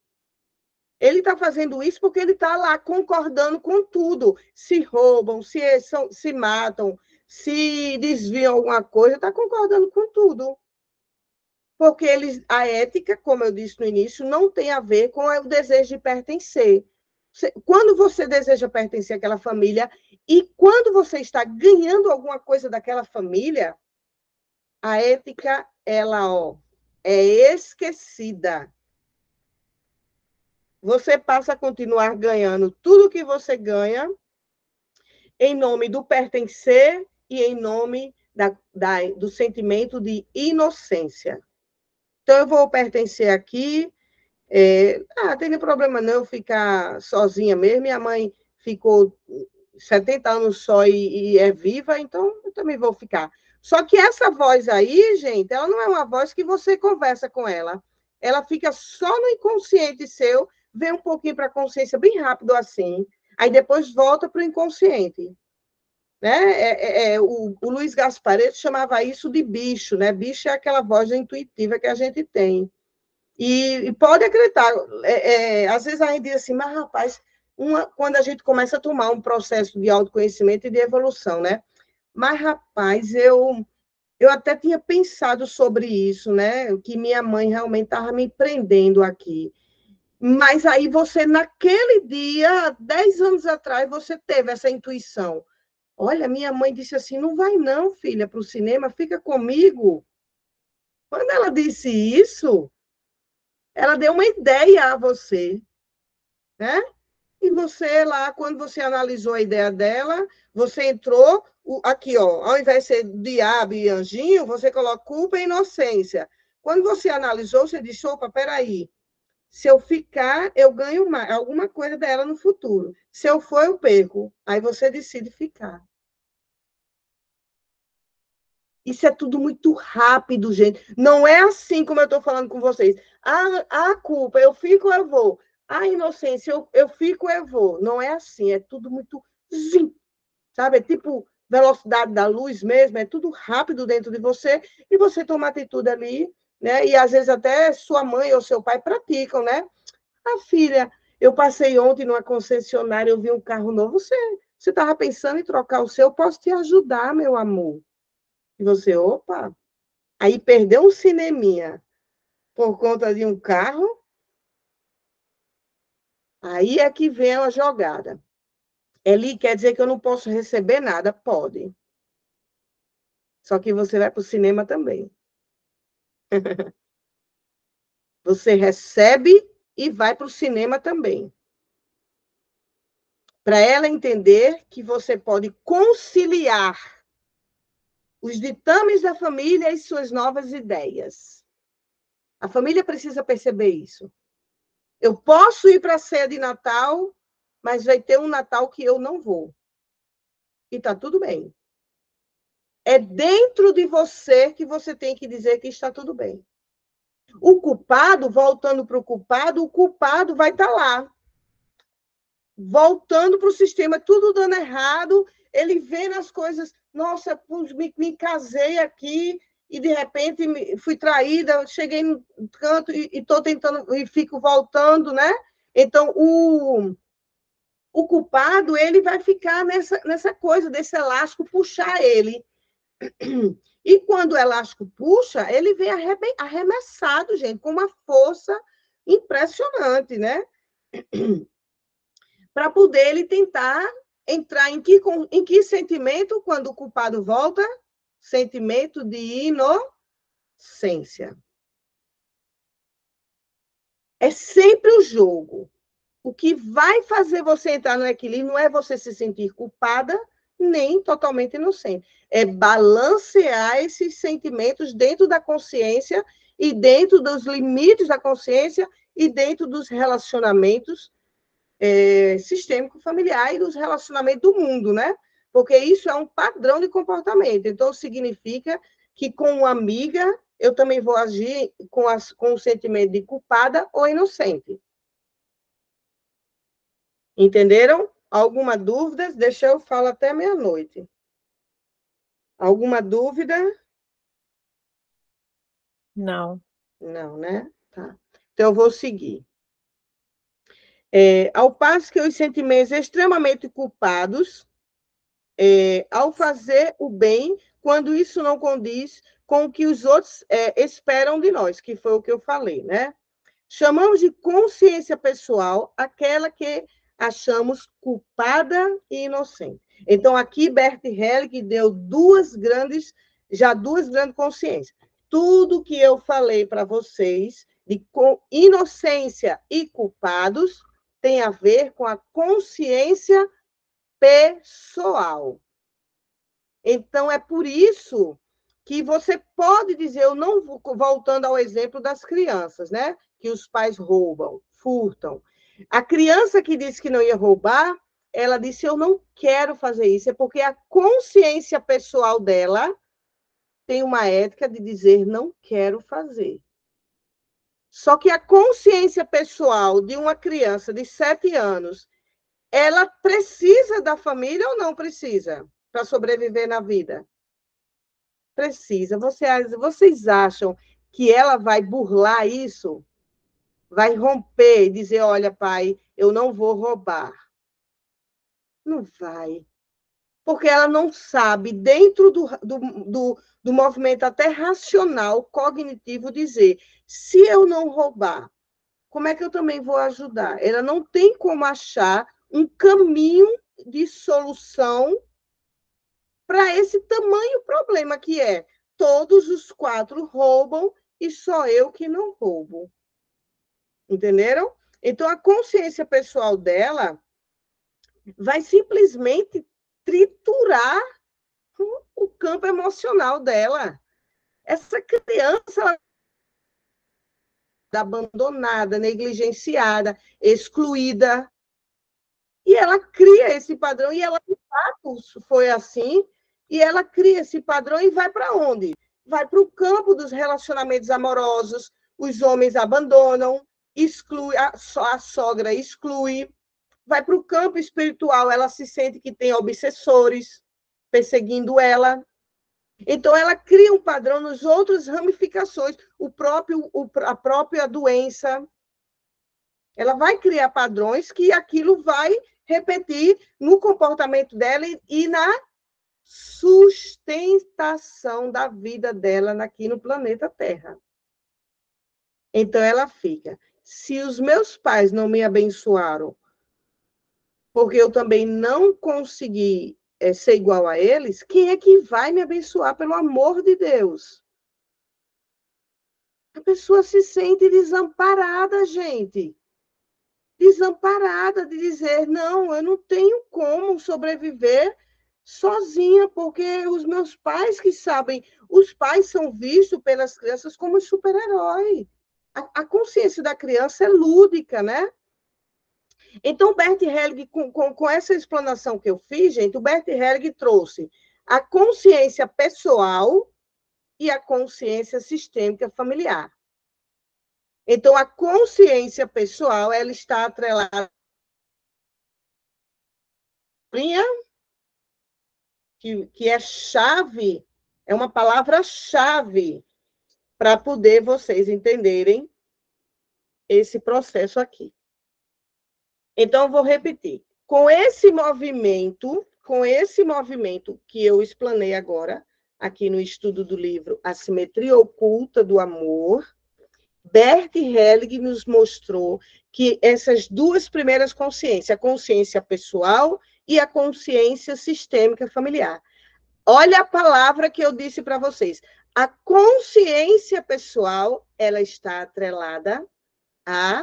Ele está fazendo isso porque ele está lá concordando com tudo. Se roubam, se matam, se desviam alguma coisa, está concordando com tudo. Porque a ética, como eu disse no início, não tem a ver com o desejo de pertencer. Quando você deseja pertencer àquela família e quando você está ganhando alguma coisa daquela família, a ética, ela, é esquecida. Você passa a continuar ganhando tudo que você ganha em nome do pertencer e em nome do sentimento de inocência. Então, eu vou pertencer aqui, tem problema não eu ficar sozinha mesmo, minha mãe ficou 70 anos só e é viva, então eu também vou ficar. Só que essa voz aí, gente, ela não é uma voz que você conversa com ela. Ela fica só no inconsciente seu, vem um pouquinho para a consciência bem rápido assim, aí depois volta para o inconsciente. Né? O Luiz Gasparetto chamava isso de bicho, né? Bicho é aquela voz intuitiva que a gente tem. E pode acreditar, às vezes a gente diz assim, mas rapaz, quando a gente começa a tomar um processo de autoconhecimento e de evolução, né? Mas, rapaz, eu até tinha pensado sobre isso, né? Que minha mãe realmente estava me prendendo aqui. Mas aí você, naquele dia, 10 anos atrás, você teve essa intuição. Olha, minha mãe disse assim, não vai não, filha, para o cinema, fica comigo. Quando ela disse isso, ela deu uma ideia a você, né? E você lá, quando você analisou a ideia dela, você entrou aqui, ao invés de ser diabo e anjinho, você coloca culpa e inocência. Quando você analisou, você disse, opa, peraí, se eu ficar, eu ganho alguma coisa dela no futuro. Se eu for, eu perco. Aí você decide ficar. Isso é tudo muito rápido, gente. Não é assim como eu estou falando com vocês. A culpa, eu fico, eu vou. A inocência, eu fico, eu vou. Não é assim, é tudo muito... Sabe? É tipo velocidade da luz mesmo, é tudo rápido dentro de você, e você toma atitude ali, né? E às vezes até sua mãe ou seu pai praticam, né? Filha, eu passei ontem numa concessionária, eu vi um carro novo, você estava pensando em trocar o seu, eu posso te ajudar, meu amor. E você, opa, aí perdeu um cineminha por conta de um carro, aí é que vem a jogada. Eli, quer dizer que eu não posso receber nada? Pode. Só que você vai para o cinema também. Você recebe e vai para o cinema também. Para ela entender que você pode conciliar os ditames da família e suas novas ideias. A família precisa perceber isso. Eu posso ir para a ceia de Natal, mas vai ter um Natal que eu não vou. e está tudo bem. É dentro de você que você tem que dizer que está tudo bem. O culpado, voltando para o culpado vai estar lá. Voltando para o sistema, tudo dando errado, ele vê nas coisas, nossa, me casei aqui e, de repente, fui traída, cheguei no canto e estou tentando, e fico voltando, né? Então, o culpado, ele vai ficar nessa coisa, desse elástico, puxar ele. E quando o elástico puxa, ele vem arremessado, gente, com uma força impressionante, né? Para poder ele tentar entrar em que sentimento quando o culpado volta? Sentimento de inocência. É sempre o jogo. O que vai fazer você entrar no equilíbrio não é você se sentir culpada, nem totalmente inocente. É balancear esses sentimentos dentro da consciência e dentro dos limites da consciência e dentro dos relacionamentos sistêmico familiar e dos relacionamentos do mundo, né? Porque isso é um padrão de comportamento. Então, significa que com uma amiga eu também vou agir com o sentimento de culpada ou inocente. Entenderam? Alguma dúvida? Deixa eu falar até meia-noite. Alguma dúvida? Não. Não, né? Tá. Então, eu vou seguir. Ao passo que os sentimentos extremamente culpados, ao fazer o bem, quando isso não condiz com o que os outros esperam de nós, que foi o que eu falei, né? Chamamos de consciência pessoal aquela que achamos culpada e inocente. Então, aqui, Bert Hellick deu duas grandes consciências. Tudo que eu falei para vocês de inocência e culpados tem a ver com a consciência pessoal. Então, é por isso que você pode dizer, eu não vou, voltando ao exemplo das crianças, né? Que os pais roubam, furtam. A criança que disse que não ia roubar, ela disse, eu não quero fazer isso, é porque a consciência pessoal dela tem uma ética de dizer, não quero fazer. Só que a consciência pessoal de uma criança de 7 anos, ela precisa da família ou não precisa para sobreviver na vida? Precisa. Vocês acham que ela vai burlar isso? Vai romper e dizer, olha, pai, eu não vou roubar. Não vai. Porque ela não sabe, dentro do movimento até racional, cognitivo, dizer, se eu não roubar, como é que eu também vou ajudar? Ela não tem como achar um caminho de solução para esse tamanho problema que é todos os 4 roubam e só eu que não roubo. Entenderam? Então, a consciência pessoal dela vai simplesmente triturar o campo emocional dela. Essa criança ela abandonada, negligenciada, excluída, e ela cria esse padrão, e ela, de fato, foi assim, e ela cria esse padrão e vai para onde? Vai para o campo dos relacionamentos amorosos, os homens abandonam, exclui, a sogra exclui, vai para o campo espiritual, ela se sente que tem obsessores perseguindo ela. Então, ela cria um padrão nas outras ramificações, a própria doença. Ela vai criar padrões que aquilo vai repetir no comportamento dela e na sustentação da vida dela aqui no planeta Terra. Então, ela fica, se os meus pais não me abençoaram, porque eu também não consegui ser igual a eles, quem é que vai me abençoar, pelo amor de Deus? A pessoa se sente desamparada, gente. Desamparada de dizer, não, eu não tenho como sobreviver sozinha, porque os meus pais que sabem, os pais são vistos pelas crianças como super-herói. A consciência da criança é lúdica, né? Então, o Bert Helling, com essa explanação que eu fiz, gente, o Bert Helling trouxe a consciência pessoal e a consciência sistêmica familiar. Então, a consciência pessoal, ela está atrelada que é chave, é uma palavra-chave para poder vocês entenderem esse processo aqui. Então, eu vou repetir. Com esse movimento que eu explanei agora, aqui no estudo do livro A Simetria Oculta do Amor, Bert Helling nos mostrou que essas duas primeiras consciências, a consciência pessoal e a consciência sistêmica familiar. Olha a palavra que eu disse para vocês. A consciência pessoal, ela está atrelada à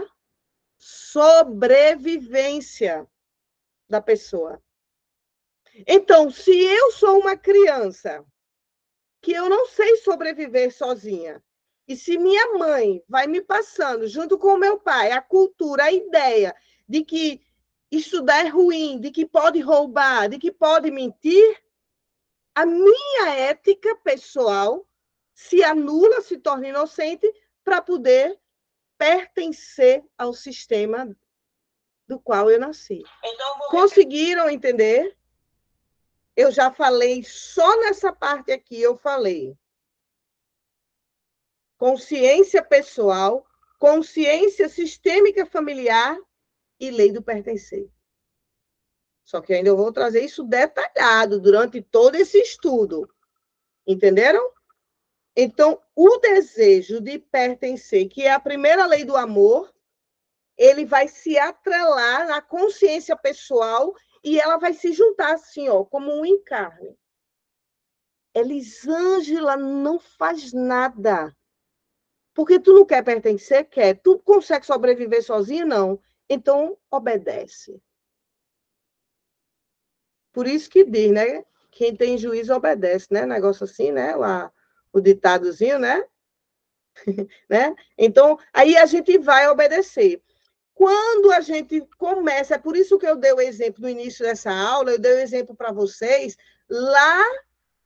sobrevivência da pessoa. Então, se eu sou uma criança que eu não sei sobreviver sozinha, e se minha mãe vai me passando, junto com o meu pai, a cultura, a ideia de que estudar é ruim, de que pode roubar, de que pode mentir, a minha ética pessoal se anula, se torna inocente para poder pertencer ao sistema do qual eu nasci. Então, conseguiram entender? Eu já falei, só nessa parte aqui eu falei. Consciência pessoal, consciência sistêmica familiar e lei do pertencer. Só que ainda eu vou trazer isso detalhado durante todo esse estudo. Entenderam? Então, o desejo de pertencer, que é a primeira lei do amor, ele vai se atrelar na consciência pessoal e ela vai se juntar assim, ó, como um encarne. Elisângela não faz nada. Porque tu não quer pertencer? Quer. Tu consegue sobreviver sozinha? Não. Então, obedece. Por isso que diz, né? Quem tem juízo obedece, né? Negócio assim, né? O ditadozinho, né? Né? Então, aí a gente vai obedecer. Quando a gente começa, é por isso que eu dei o exemplo no início dessa aula, eu dei o exemplo para vocês, lá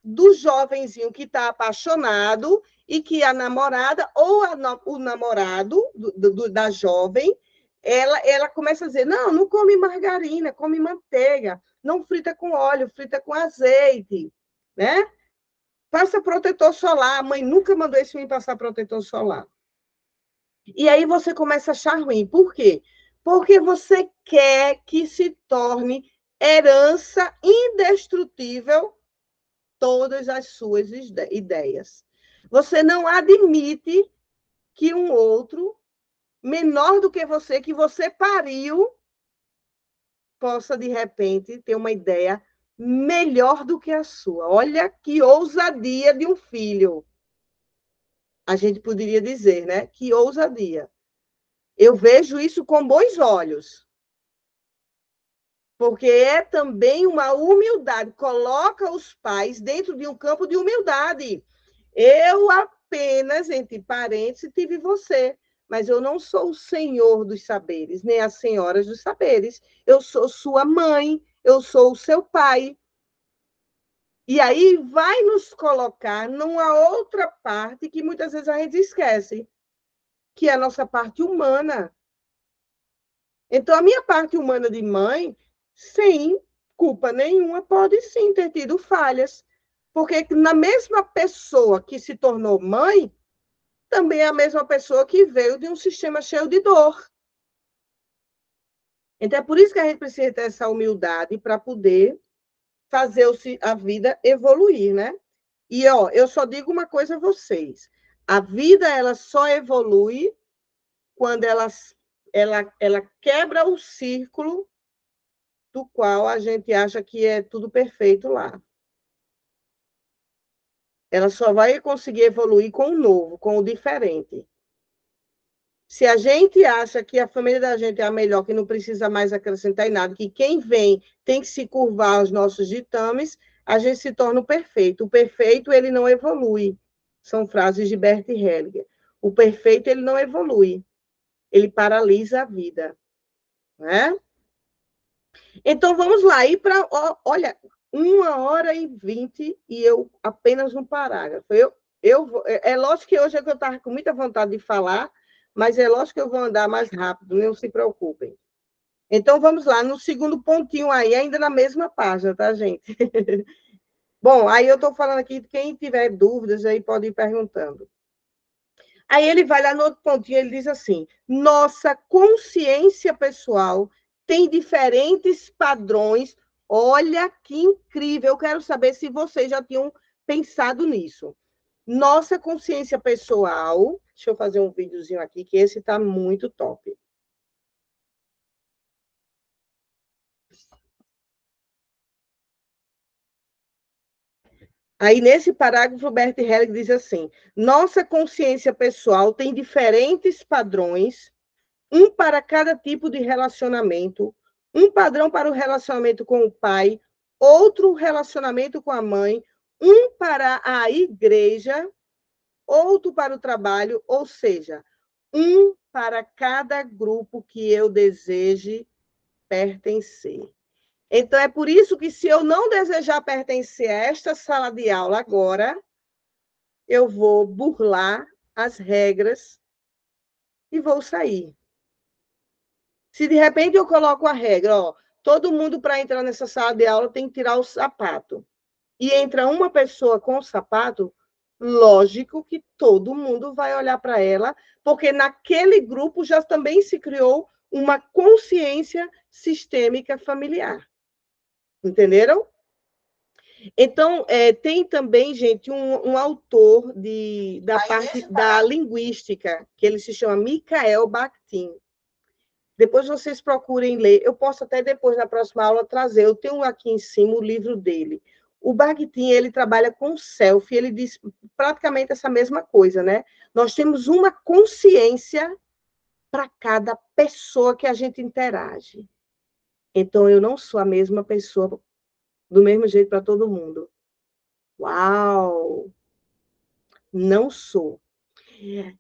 do jovenzinho que está apaixonado e que a namorada ou o namorado da jovem, ela começa a dizer, não come margarina, come manteiga, não frita com óleo, frita com azeite, né? Passa protetor solar, a mãe nunca mandou esse menino passar protetor solar. E aí você começa a achar ruim. Por quê? Porque você quer que se torne herança indestrutível todas as suas ideias. Você não admite que um outro, menor do que você pariu, possa, de repente, ter uma ideia melhor do que a sua. Olha que ousadia de um filho. A gente poderia dizer, né? Que ousadia. Eu vejo isso com bons olhos. Porque é também uma humildade. Coloca os pais dentro de um campo de humildade. Eu apenas, entre parênteses, tive você. Mas eu não sou o senhor dos saberes, nem as senhoras dos saberes. Eu sou sua mãe, eu sou o seu pai. E aí vai nos colocar numa outra parte que muitas vezes a gente esquece, que é a nossa parte humana. Então, a minha parte humana de mãe, sem culpa nenhuma, pode sim ter tido falhas. Porque na mesma pessoa que se tornou mãe, também é a mesma pessoa que veio de um sistema cheio de dor. Então, é por isso que a gente precisa ter essa humildade para poder fazer a vida evoluir, né? E, ó, eu só digo uma coisa a vocês. A vida, ela só evolui quando ela quebra o círculo do qual a gente acha que é tudo perfeito lá. Ela só vai conseguir evoluir com o novo, com o diferente. Se a gente acha que a família da gente é a melhor, que não precisa mais acrescentar em nada, que quem vem tem que se curvar aos nossos ditames, a gente se torna o perfeito. O perfeito, ele não evolui. São frases de Bert Hellinger. O perfeito, ele não evolui. Ele paralisa a vida. Né? Então, vamos lá. Olha, 1h20 e eu apenas um parágrafo. É lógico que hoje é que eu estava com muita vontade de falar, mas é lógico que eu vou andar mais rápido, não se preocupem. Então, vamos lá, no segundo pontinho aí, ainda na mesma página, tá, gente? Bom, aí eu estou falando aqui, quem tiver dúvidas aí pode ir perguntando. Aí ele vai lá no outro pontinho, ele diz assim, nossa consciência pessoal tem diferentes padrões. Olha que incrível, eu quero saber se vocês já tinham pensado nisso. Nossa consciência pessoal, deixa eu fazer um videozinho aqui, que esse está muito top. Aí, nesse parágrafo, Bert Hellinger diz assim, nossa consciência pessoal tem diferentes padrões, um para cada tipo de relacionamento, um padrão para o relacionamento com o pai, outro relacionamento com a mãe, um para a igreja, outro para o trabalho, ou seja, um para cada grupo que eu deseje pertencer. Então, é por isso que, se eu não desejar pertencer a esta sala de aula agora, eu vou burlar as regras e vou sair. Se, de repente, eu coloco a regra, ó, todo mundo, para entrar nessa sala de aula, tem que tirar o sapato. E entra uma pessoa com o sapato, lógico que todo mundo vai olhar para ela, porque naquele grupo já também se criou uma consciência sistêmica familiar. Entenderam? Então, tem também, gente, um autor da parte da linguística, que ele se chama Mikhail Bakhtin. Depois vocês procurem ler. Eu posso até depois, na próxima aula, trazer. Eu tenho aqui em cima o livro dele. O Bakhtin, ele trabalha com self, ele diz praticamente essa mesma coisa, né? Nós temos uma consciência para cada pessoa que a gente interage. Então, eu não sou a mesma pessoa do mesmo jeito para todo mundo. Uau! Não sou.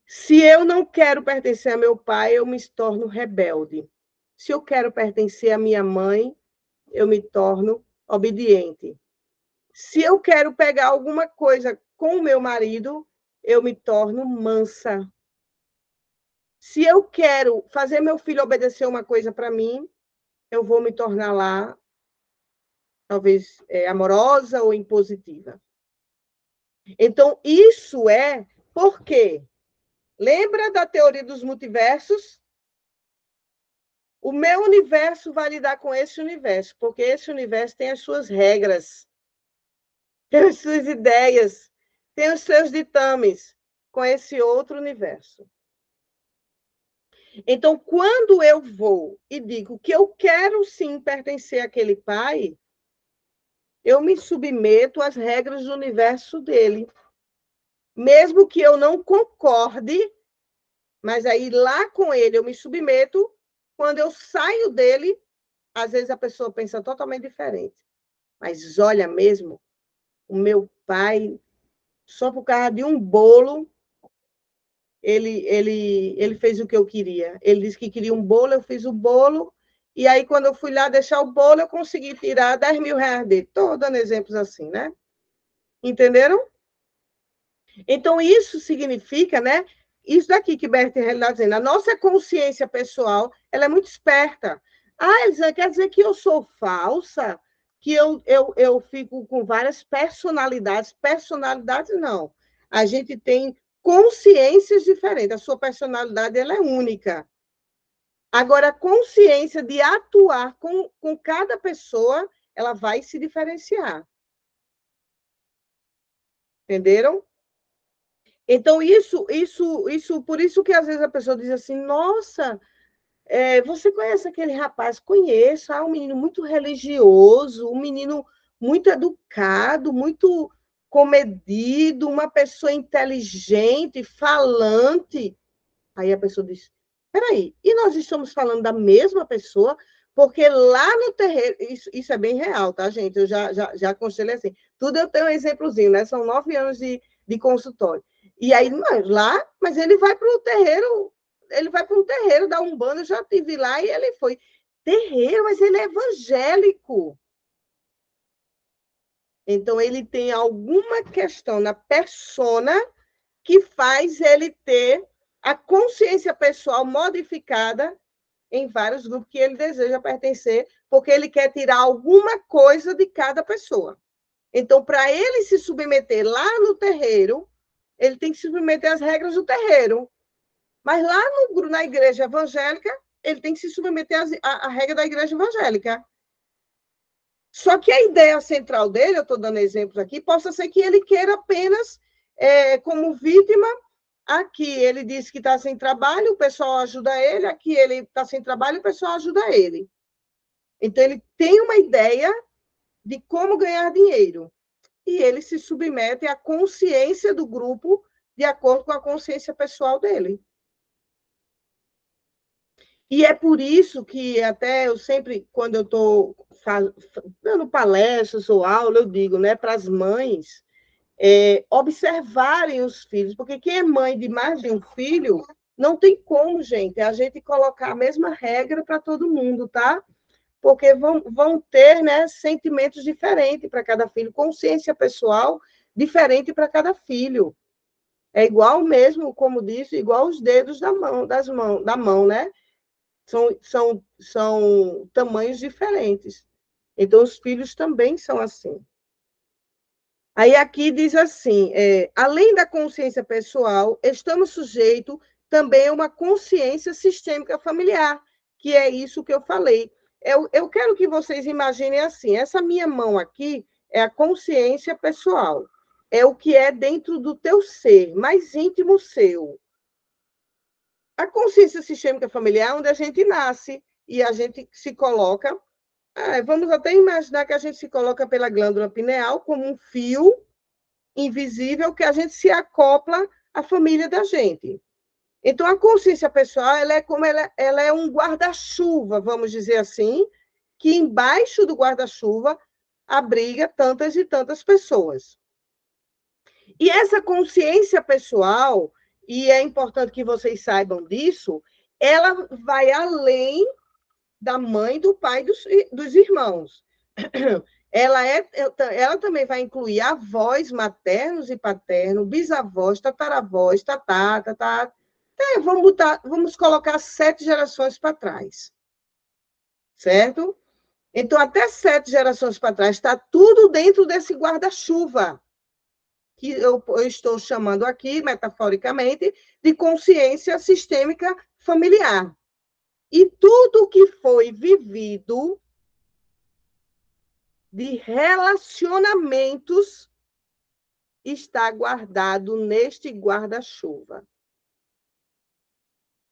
Se eu não quero pertencer a meu pai, eu me torno rebelde. Se eu quero pertencer à minha mãe, eu me torno obediente. Se eu quero pegar alguma coisa com o meu marido, eu me torno mansa. Se eu quero fazer meu filho obedecer uma coisa para mim, eu vou me tornar lá, talvez, amorosa ou impositiva. Então, isso é por quê? Lembra da teoria dos multiversos? O meu universo vai lidar com esse universo, porque esse universo tem as suas regras, tem as suas ideias, tem os seus ditames com esse outro universo. Então, quando eu vou e digo que eu quero sim pertencer àquele pai, eu me submeto às regras do universo dele. Mesmo que eu não concorde, mas aí lá com ele eu me submeto, quando eu saio dele, às vezes a pessoa pensa totalmente diferente. Mas olha mesmo, o meu pai, só por causa de um bolo, ele fez o que eu queria. Ele disse que queria um bolo, eu fiz o bolo, e aí quando eu fui lá deixar o bolo, eu consegui tirar 10 mil reais dele. Estou dando exemplos assim, né? Entenderam? Então, isso significa, né? Isso daqui que Bert Hellinger está dizendo, a nossa consciência pessoal, ela é muito esperta. Ah, Elisângela, quer dizer que eu sou falsa? Que eu fico com várias personalidades? Personalidades, não. A gente tem consciências diferentes. A sua personalidade, ela é única. Agora, a consciência de atuar com cada pessoa, ela vai se diferenciar. Entenderam? Então, por isso que às vezes a pessoa diz assim, nossa, você conhece aquele rapaz? Conheço, um menino muito religioso, um menino muito educado, muito comedido, uma pessoa inteligente, falante. Aí a pessoa diz, peraí, e nós estamos falando da mesma pessoa? Porque lá no terreiro, isso é bem real, tá, gente? Eu já aconselho assim, tudo eu tenho um exemplozinho, né? São 9 anos de consultório. E aí, lá, mas ele vai para o terreiro, ele vai para um terreiro da Umbanda, eu já estive lá e ele foi. terreiro, mas ele é evangélico. Então, ele tem alguma questão na persona que faz ele ter a consciência pessoal modificada em vários grupos que ele deseja pertencer, porque ele quer tirar alguma coisa de cada pessoa. Então, para ele se submeter lá no terreiro, ele tem que se submeter às regras do terreiro. Mas lá na igreja evangélica, ele tem que se submeter à regra da igreja evangélica. Só que a ideia central dele, eu estou dando exemplos aqui, possa ser que ele queira apenas, como vítima, aqui ele diz que está sem trabalho, o pessoal ajuda ele, aqui ele está sem trabalho, o pessoal ajuda ele. Então, ele tem uma ideia de como ganhar dinheiro. E ele se submete à consciência do grupo de acordo com a consciência pessoal dele. E é por isso que até eu sempre, quando eu estou dando palestras ou aula, eu digo, né, para as mães observarem os filhos, porque quem é mãe de mais de um filho, não tem como, gente, a gente colocar a mesma regra para todo mundo, tá? Porque vão ter, né, sentimentos diferentes para cada filho, consciência pessoal diferente para cada filho. É igual mesmo, como disse, igual os dedos da mão, né? São tamanhos diferentes. Então, os filhos também são assim. Aí aqui diz assim, além da consciência pessoal, estamos sujeitos também a uma consciência sistêmica familiar, que é isso que eu falei. Eu quero que vocês imaginem assim, essa minha mão aqui é a consciência pessoal, é o que é dentro do teu ser, mais íntimo seu. A consciência sistêmica familiar é onde a gente nasce e a gente se coloca, vamos até imaginar que a gente se coloca pela glândula pineal como um fio invisível que a gente se acopla à família da gente. Então, a consciência pessoal ela é um guarda-chuva, vamos dizer assim, que embaixo do guarda-chuva abriga tantas e tantas pessoas. E essa consciência pessoal, e é importante que vocês saibam disso, ela vai além da mãe, do pai, dos irmãos. Ela também vai incluir avós maternos e paternos, bisavós, tataravós, vamos colocar 7 gerações para trás. Certo? Então, até 7 gerações para trás, está tudo dentro desse guarda-chuva, que eu estou chamando aqui, metaforicamente, de consciência sistêmica familiar. E tudo que foi vivido de relacionamentos está guardado neste guarda-chuva.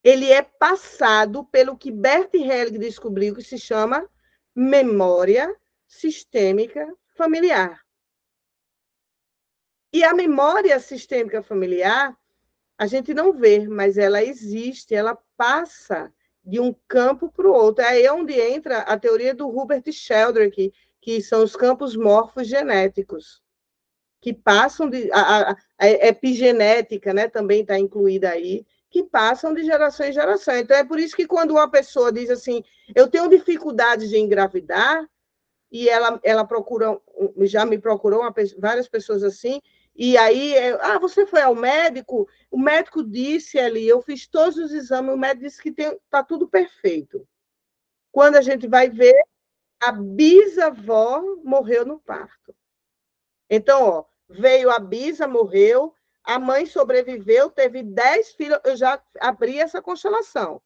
Ele é passado pelo que Bert Helling descobriu, que se chama memória sistêmica familiar. E a memória sistêmica familiar, a gente não vê, mas ela existe, ela passa de um campo para o outro. É aí onde entra a teoria do Hubert Sheldrake, que são os campos morfogenéticos, que passam a epigenética, né, também está incluída aí, que passam de geração em geração. Então, é por isso que quando uma pessoa diz assim, eu tenho dificuldade de engravidar, e ela já me procurou várias pessoas assim, e aí, você foi ao médico? O médico disse ali, eu fiz todos os exames, o médico disse que está tudo perfeito. Quando a gente vai ver, a bisavó morreu no parto. Então, veio a bisa, morreu, a mãe sobreviveu, teve 10 filhos, eu já abri essa constelação.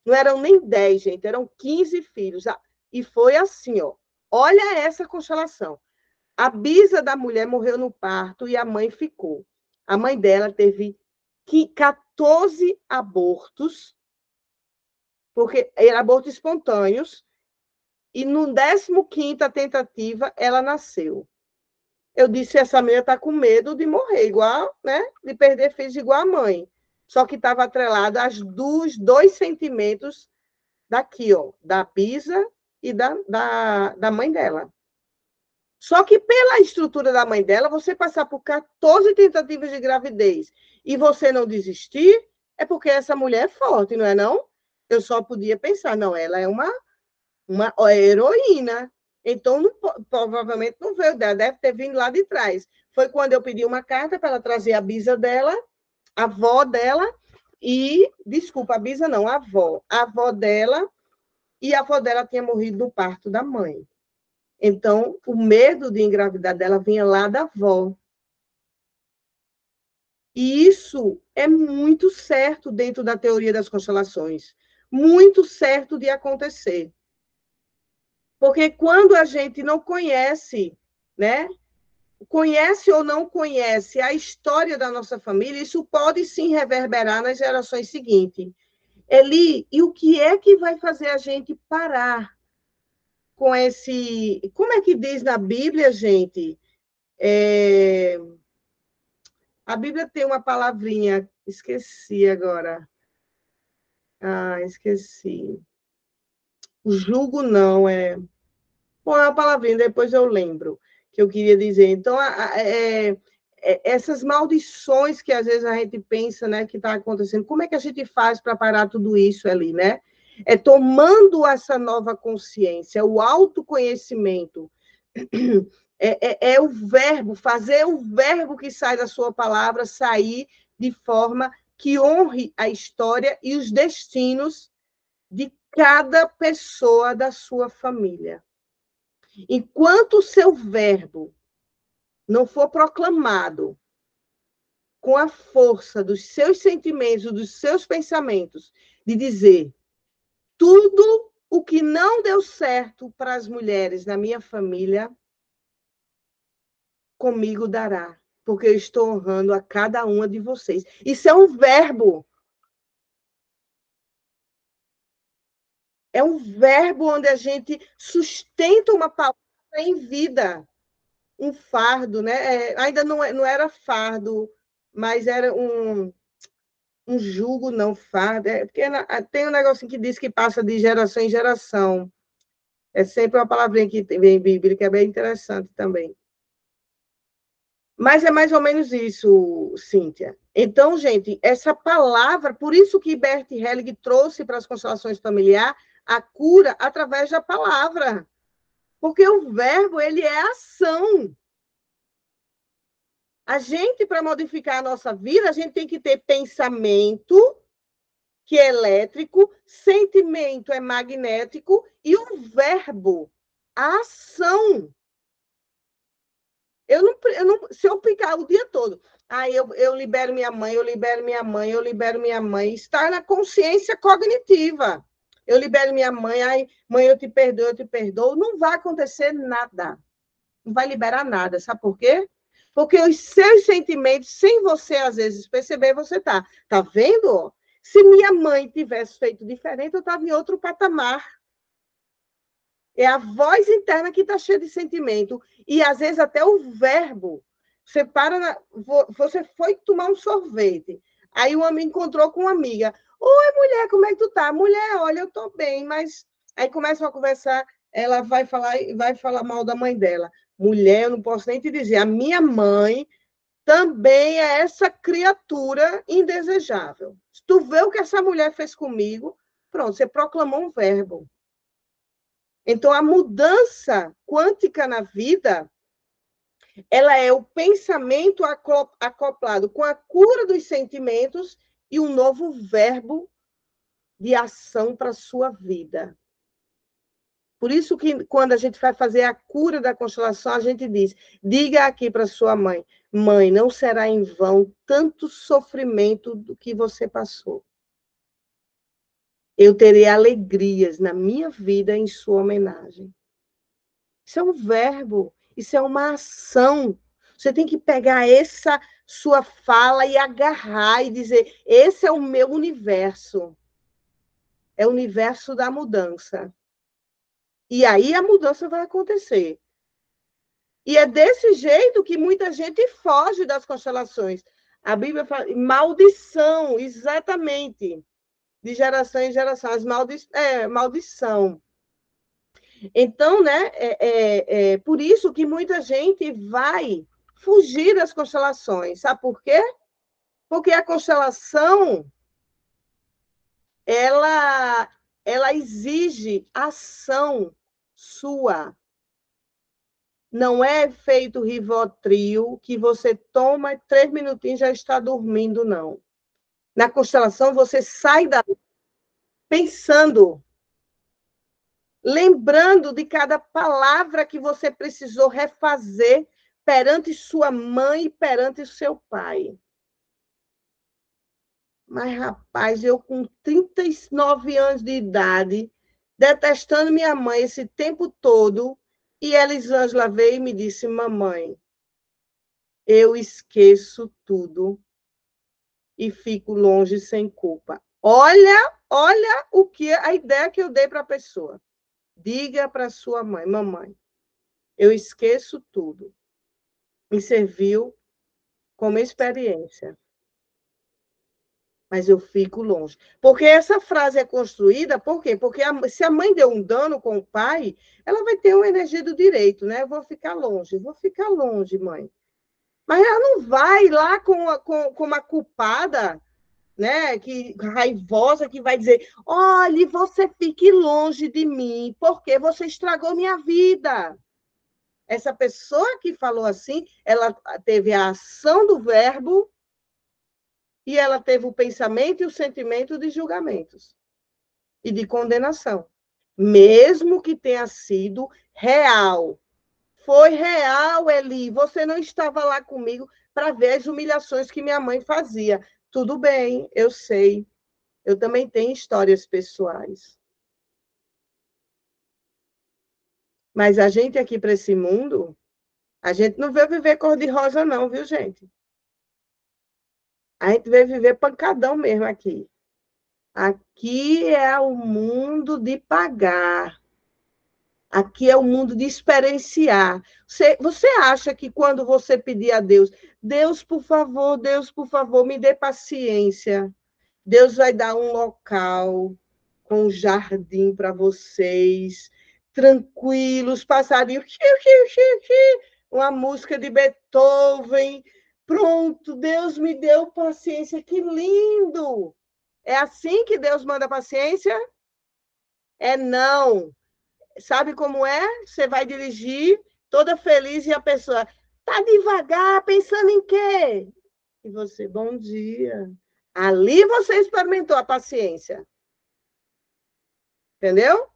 Não eram nem 10, gente, eram 15 filhos. E foi assim, ó. Olha essa constelação. A bisa da mulher morreu no parto e a mãe ficou. A mãe dela teve 14 abortos, porque eram abortos espontâneos, e no 15ª tentativa ela nasceu. Eu disse, essa mulher está com medo de morrer, igual, né? De perder filhos igual a mãe. Só que estava atrelada aos 2 sentimentos daqui, ó, da bisa e da mãe dela. Só que pela estrutura da mãe dela, você passar por 14 tentativas de gravidez e você não desistir, é porque essa mulher é forte, não é não? Eu só podia pensar, não, ela é uma uma heroína. Então, provavelmente não veio dela, deve ter vindo lá de trás. Foi quando eu pedi uma carta para ela trazer a bisa dela, a avó dela, e, desculpa, a bisa não, a avó dela, e a avó dela tinha morrido no parto da mãe. Então, o medo de engravidar dela vinha lá da avó. E isso é muito certo dentro da teoria das constelações. Muito certo de acontecer. Porque quando a gente não conhece, né? Conhece ou não conhece a história da nossa família, isso pode sim reverberar nas gerações seguintes. Eli, e o que é que vai fazer a gente parar com esse... Como é que diz na Bíblia, gente? A Bíblia tem uma palavrinha, esqueci agora. Esqueci. O jugo não, Bom, é uma palavrinha, depois eu lembro que eu queria dizer. Então, essas maldições que às vezes a gente pensa, né, que está acontecendo, como é que a gente faz para parar tudo isso ali, né? É tomando essa nova consciência, o autoconhecimento, é o verbo, fazer o verbo que sai da sua palavra sair de forma que honre a história e os destinos de cada pessoa da sua família. Enquanto o seu verbo não for proclamado com a força dos seus sentimentos, dos seus pensamentos, de dizer tudo o que não deu certo para as mulheres na minha família, comigo dará, porque eu estou honrando a cada uma de vocês. Isso é um verbo. É um verbo onde a gente sustenta uma palavra em vida. Um fardo, né? Ainda não era fardo, mas era um jugo, não fardo. Porque tem um negocinho que diz que passa de geração em geração. É sempre uma palavrinha que vem em Bíblia, que é bem interessante também. Mas é mais ou menos isso, Cíntia. Então, gente, essa palavra, por isso que Bert Helling trouxe para as constelações familiares a cura através da palavra. Porque o verbo, ele é ação. A gente, para modificar a nossa vida, a gente tem que ter pensamento, que é elétrico, sentimento é magnético, e o verbo, a ação. Se eu ficar o dia todo, eu libero minha mãe, eu libero minha mãe, eu libero minha mãe, está na consciência cognitiva. Eu libero minha mãe, mãe, eu te perdoo, não vai acontecer nada. Não vai liberar nada, sabe por quê? Porque os seus sentimentos, sem você, às vezes, perceber, você tá vendo? Se minha mãe tivesse feito diferente, eu estava em outro patamar. É a voz interna que está cheia de sentimento. E, às vezes, até o verbo. Você foi tomar um sorvete. Aí uma me encontrou com uma amiga. Oi, mulher, como é que tu tá? Mulher, olha, eu tô bem, mas... Aí começam a conversar, ela vai falar mal da mãe dela. Mulher, eu não posso nem te dizer. A minha mãe também é essa criatura indesejável. Se tu vê o que essa mulher fez comigo, pronto, você proclamou um verbo. Então, a mudança quântica na vida, ela é o pensamento acoplado com a cura dos sentimentos e um novo verbo de ação para a sua vida. Por isso que, quando a gente vai fazer a cura da constelação, a gente diz, diga aqui para sua mãe, mãe, não será em vão tanto sofrimento do que você passou. Eu terei alegrias na minha vida em sua homenagem. Isso é um verbo, isso é uma ação. Você tem que pegar essa sua fala e agarrar e dizer, esse é o meu universo. É o universo da mudança. E aí a mudança vai acontecer. E é desse jeito que muita gente foge das constelações. A Bíblia fala maldição, exatamente. De geração em geração. Maldição. Então, né, por isso que muita gente vai fugir das constelações. Sabe por quê? Porque a constelação, ela ela exige ação sua. Não é feito Rivotril que você toma e 3 minutinhos já está dormindo, não. Na constelação, você sai dali pensando, lembrando de cada palavra que você precisou refazer perante sua mãe e perante seu pai. Mas, rapaz, eu com 39 anos de idade, detestando minha mãe esse tempo todo, e Elisângela veio e me disse, mamãe, eu esqueço tudo e fico longe sem culpa. Olha o que a ideia que eu dei para a pessoa. Diga para sua mãe, mamãe, eu esqueço tudo. Me serviu como experiência. Mas eu fico longe. Porque essa frase é construída, por quê? Porque se a mãe deu um dano com o pai, ela vai ter uma energia do direito, né? Eu vou ficar longe, mãe. Mas ela não vai lá com uma culpada, né? Que raivosa, que vai dizer: olhe, você fique longe de mim, porque você estragou minha vida. Essa pessoa que falou assim, ela teve a ação do verbo e ela teve o pensamento e o sentimento de julgamentos e de condenação, mesmo que tenha sido real. Foi real, Eli. Você não estava lá comigo para ver as humilhações que minha mãe fazia. Tudo bem, eu sei. Eu também tenho histórias pessoais. Mas a gente aqui para esse mundo, a gente não veio viver cor-de-rosa, não, viu, gente? A gente veio viver pancadão mesmo aqui. Aqui é o mundo de pagar. Aqui é o mundo de experienciar. Você acha que quando você pedir a Deus, Deus, por favor, me dê paciência. Deus vai dar um local com um jardim para vocês, tranquilos, passarinhos, uma música de Beethoven. Pronto, Deus me deu paciência, que lindo! É assim que Deus manda paciência? É não. Sabe como é? Você vai dirigir toda feliz e a pessoa tá devagar, pensando em quê? E você, bom dia. Ali você experimentou a paciência. Entendeu?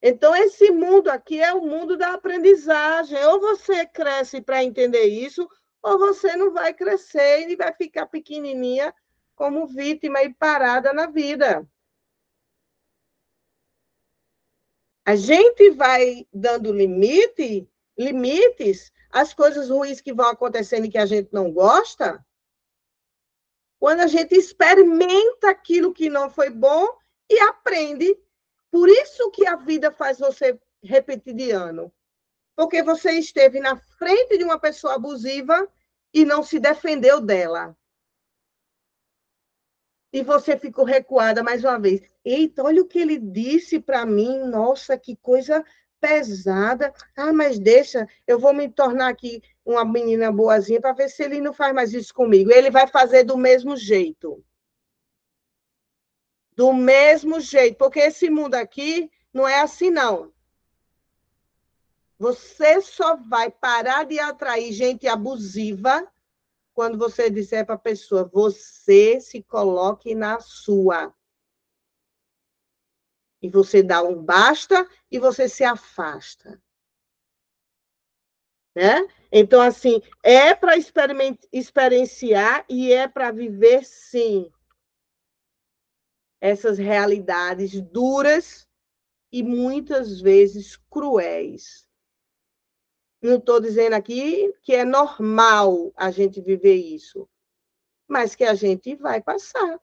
Então, esse mundo aqui é o mundo da aprendizagem. Ou você cresce para entender isso, ou você não vai crescer e vai ficar pequenininha como vítima e parada na vida. A gente vai dando limites às coisas ruins que vão acontecendo e que a gente não gosta, quando a gente experimenta aquilo que não foi bom e aprende. Por isso que a vida faz você repetir de ano. Porque você esteve na frente de uma pessoa abusiva e não se defendeu dela. E você ficou recuada mais uma vez. Eita, olha o que ele disse para mim. Nossa, que coisa pesada. Ah, mas deixa, eu vou me tornar aqui uma menina boazinha para ver se ele não faz mais isso comigo. Ele vai fazer do mesmo jeito. Do mesmo jeito, porque esse mundo aqui não é assim, não. Você só vai parar de atrair gente abusiva quando você disser para a pessoa, você se coloque na sua. E você dá um basta e você se afasta. Né? Então, assim, é para experienciar e é para viver, sim, essas realidades duras e muitas vezes cruéis. Não estou dizendo aqui que é normal a gente viver isso, mas que a gente vai passar.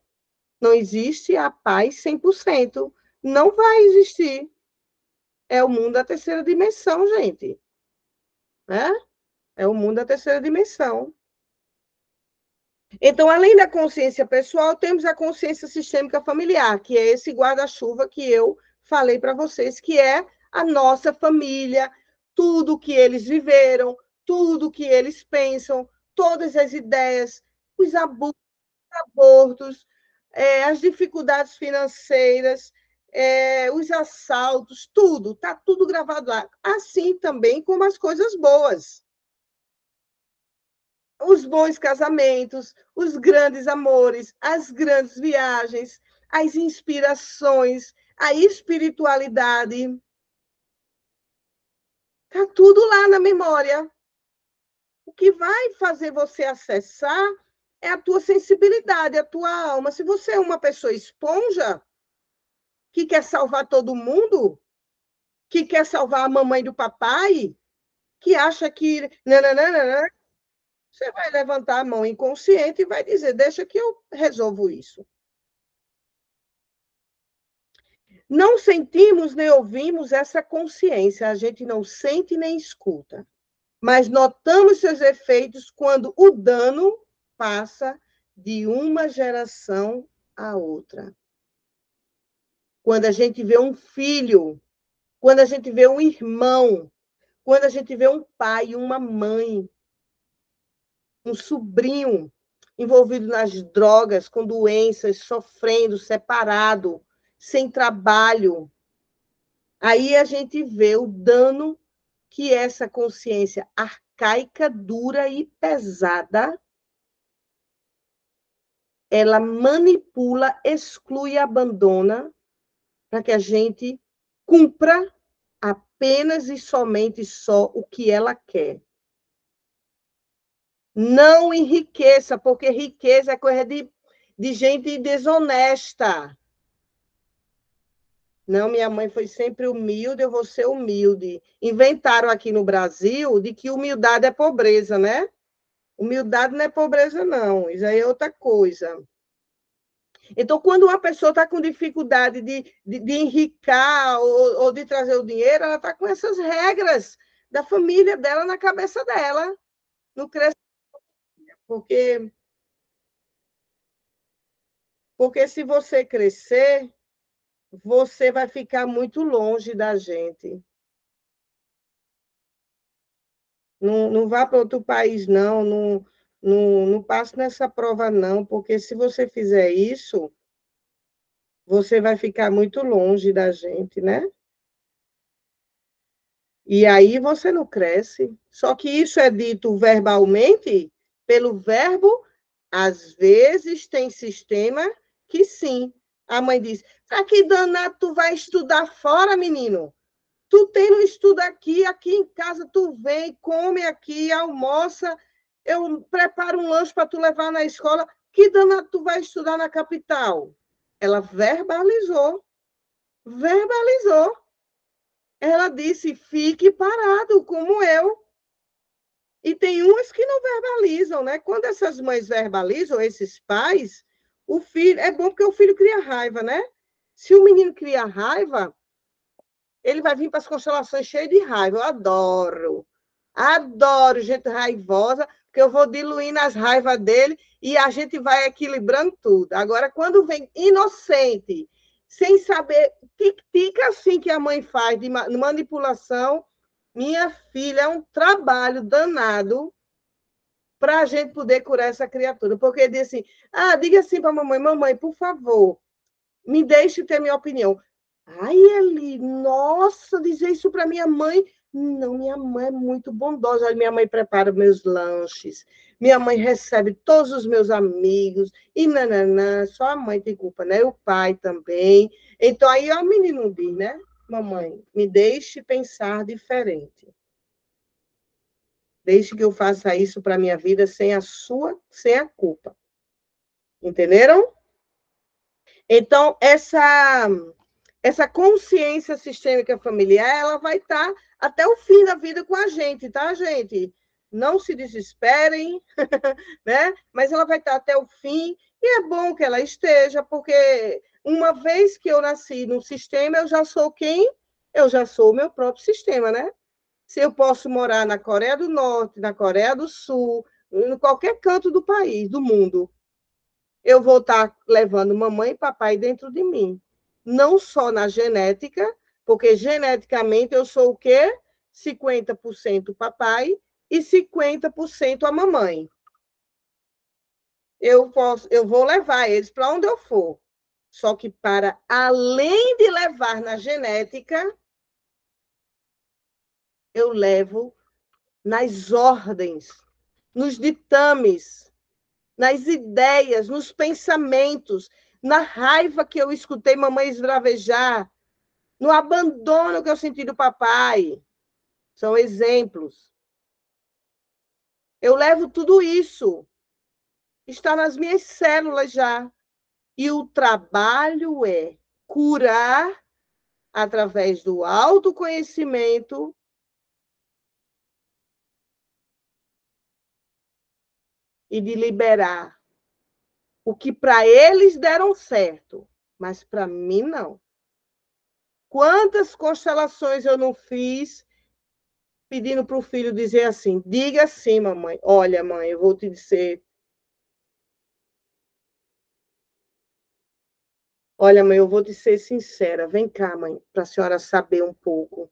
Não existe a paz 100%. Não vai existir. É o mundo da terceira dimensão, gente. Né? É o mundo da terceira dimensão. Então, além da consciência pessoal, temos a consciência sistêmica familiar, que é esse guarda-chuva que eu falei para vocês, que é a nossa família, tudo que eles viveram, tudo que eles pensam, todas as ideias, os abusos, abortos, as dificuldades financeiras, os assaltos, tudo, está tudo gravado lá. Assim também como as coisas boas. Os bons casamentos, os grandes amores, as grandes viagens, as inspirações, a espiritualidade. Está tudo lá na memória. O que vai fazer você acessar é a tua sensibilidade, a tua alma. Se você é uma pessoa esponja, que quer salvar todo mundo, que quer salvar a mamãe do papai, que acha que... Nananana, você vai levantar a mão inconsciente e vai dizer, deixa que eu resolvo isso. Não sentimos nem ouvimos essa consciência, a gente não sente nem escuta. Mas notamos seus efeitos quando o dano passa de uma geração a outra. Quando a gente vê um filho, quando a gente vê um irmão, quando a gente vê um pai, uma mãe, um sobrinho envolvido nas drogas, com doenças, sofrendo, separado, sem trabalho. Aí a gente vê o dano que essa consciência arcaica, dura e pesada, ela manipula, exclui e abandona para que a gente cumpra apenas e somente só o que ela quer. Não enriqueça, porque riqueza é coisa de gente desonesta. Não, minha mãe foi sempre humilde, eu vou ser humilde. Inventaram aqui no Brasil de que humildade é pobreza, né? Humildade não é pobreza, não. Isso aí é outra coisa. Então, quando uma pessoa está com dificuldade de enricar ou de trazer o dinheiro, ela está com essas regras da família dela na cabeça dela. Não cresce, porque se você crescer, você vai ficar muito longe da gente. Não vá para outro país, não passe nessa prova, não, porque se você fizer isso, você vai ficar muito longe da gente, né? E aí você não cresce. Só que isso é dito verbalmente, pelo verbo, às vezes tem sistema que sim. A mãe diz, para que danado tu vai estudar fora, menino? Tu tem no estudo aqui em casa tu vem, come aqui, almoça, eu preparo um lanche para tu levar na escola. Que danado tu vai estudar na capital? Ela verbalizou. Verbalizou. Ela disse, fique parado, como eu. E tem umas que não verbalizam, né? Quando essas mães verbalizam, esses pais, o filho... É bom porque o filho cria raiva, né? Se o menino cria raiva, ele vai vir para as constelações cheio de raiva. Eu adoro. Adoro gente raivosa, porque eu vou diluindo as raivas dele e a gente vai equilibrando tudo. Agora, quando vem inocente, sem saber, tic-tic assim que a mãe faz de manipulação, minha filha, é um trabalho danado para a gente poder curar essa criatura. Porque diz assim, diga assim para a mamãe, mamãe, por favor, me deixe ter minha opinião. Ai, Eli, nossa, dizer isso para minha mãe. Não, minha mãe é muito bondosa. Minha mãe prepara meus lanches. Minha mãe recebe todos os meus amigos. E nananã, só a mãe tem culpa, né? O pai também. Então, aí o menino diz, né? Mamãe, me deixe pensar diferente. Deixe que eu faça isso para a minha vida sem a culpa. Entenderam? Então, essa consciência sistêmica familiar, ela vai estar até o fim da vida com a gente, tá, gente? Não se desesperem, né? Mas ela vai estar até o fim, e é bom que ela esteja, porque uma vez que eu nasci no sistema, eu já sou quem? Eu já sou o meu próprio sistema, né? Se eu posso morar na Coreia do Norte, na Coreia do Sul, em qualquer canto do país, do mundo, eu vou estar levando mamãe e papai dentro de mim. Não só na genética, porque geneticamente eu sou o quê? 50% papai e 50% a mamãe. Eu vou levar eles para onde eu for. Só que para além de levar na genética, eu levo nas ordens, nos ditames, nas ideias, nos pensamentos, na raiva que eu escutei mamãe esbravejar, no abandono que eu senti do papai. São exemplos. Eu levo tudo isso. Está nas minhas células já. E o trabalho é curar através do autoconhecimento e de liberar o que para eles deram certo, mas para mim não. Quantas constelações eu não fiz pedindo para o filho dizer assim, diga assim, mamãe, olha, mãe, eu vou te dizer. Olha, mãe, eu vou te ser sincera. Vem cá, mãe, para a senhora saber um pouco.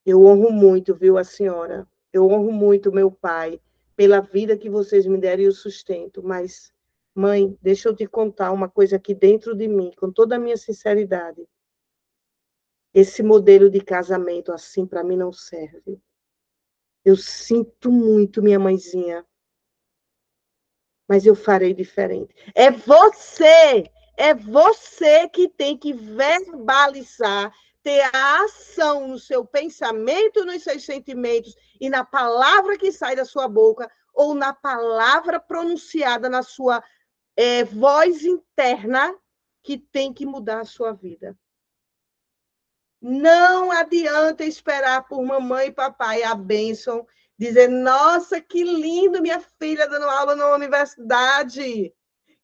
Eu honro muito, viu, a senhora? Eu honro muito meu pai pela vida que vocês me deram e o sustento. Mas, mãe, deixa eu te contar uma coisa aqui dentro de mim, com toda a minha sinceridade. Esse modelo de casamento assim para mim não serve. Eu sinto muito, minha mãezinha, mas eu farei diferente. É você que tem que verbalizar, ter a ação no seu pensamento, nos seus sentimentos e na palavra que sai da sua boca ou na palavra pronunciada na sua voz interna que tem que mudar a sua vida. Não adianta esperar por mamãe e papai a bênção, dizer, nossa, que lindo minha filha dando aula na universidade.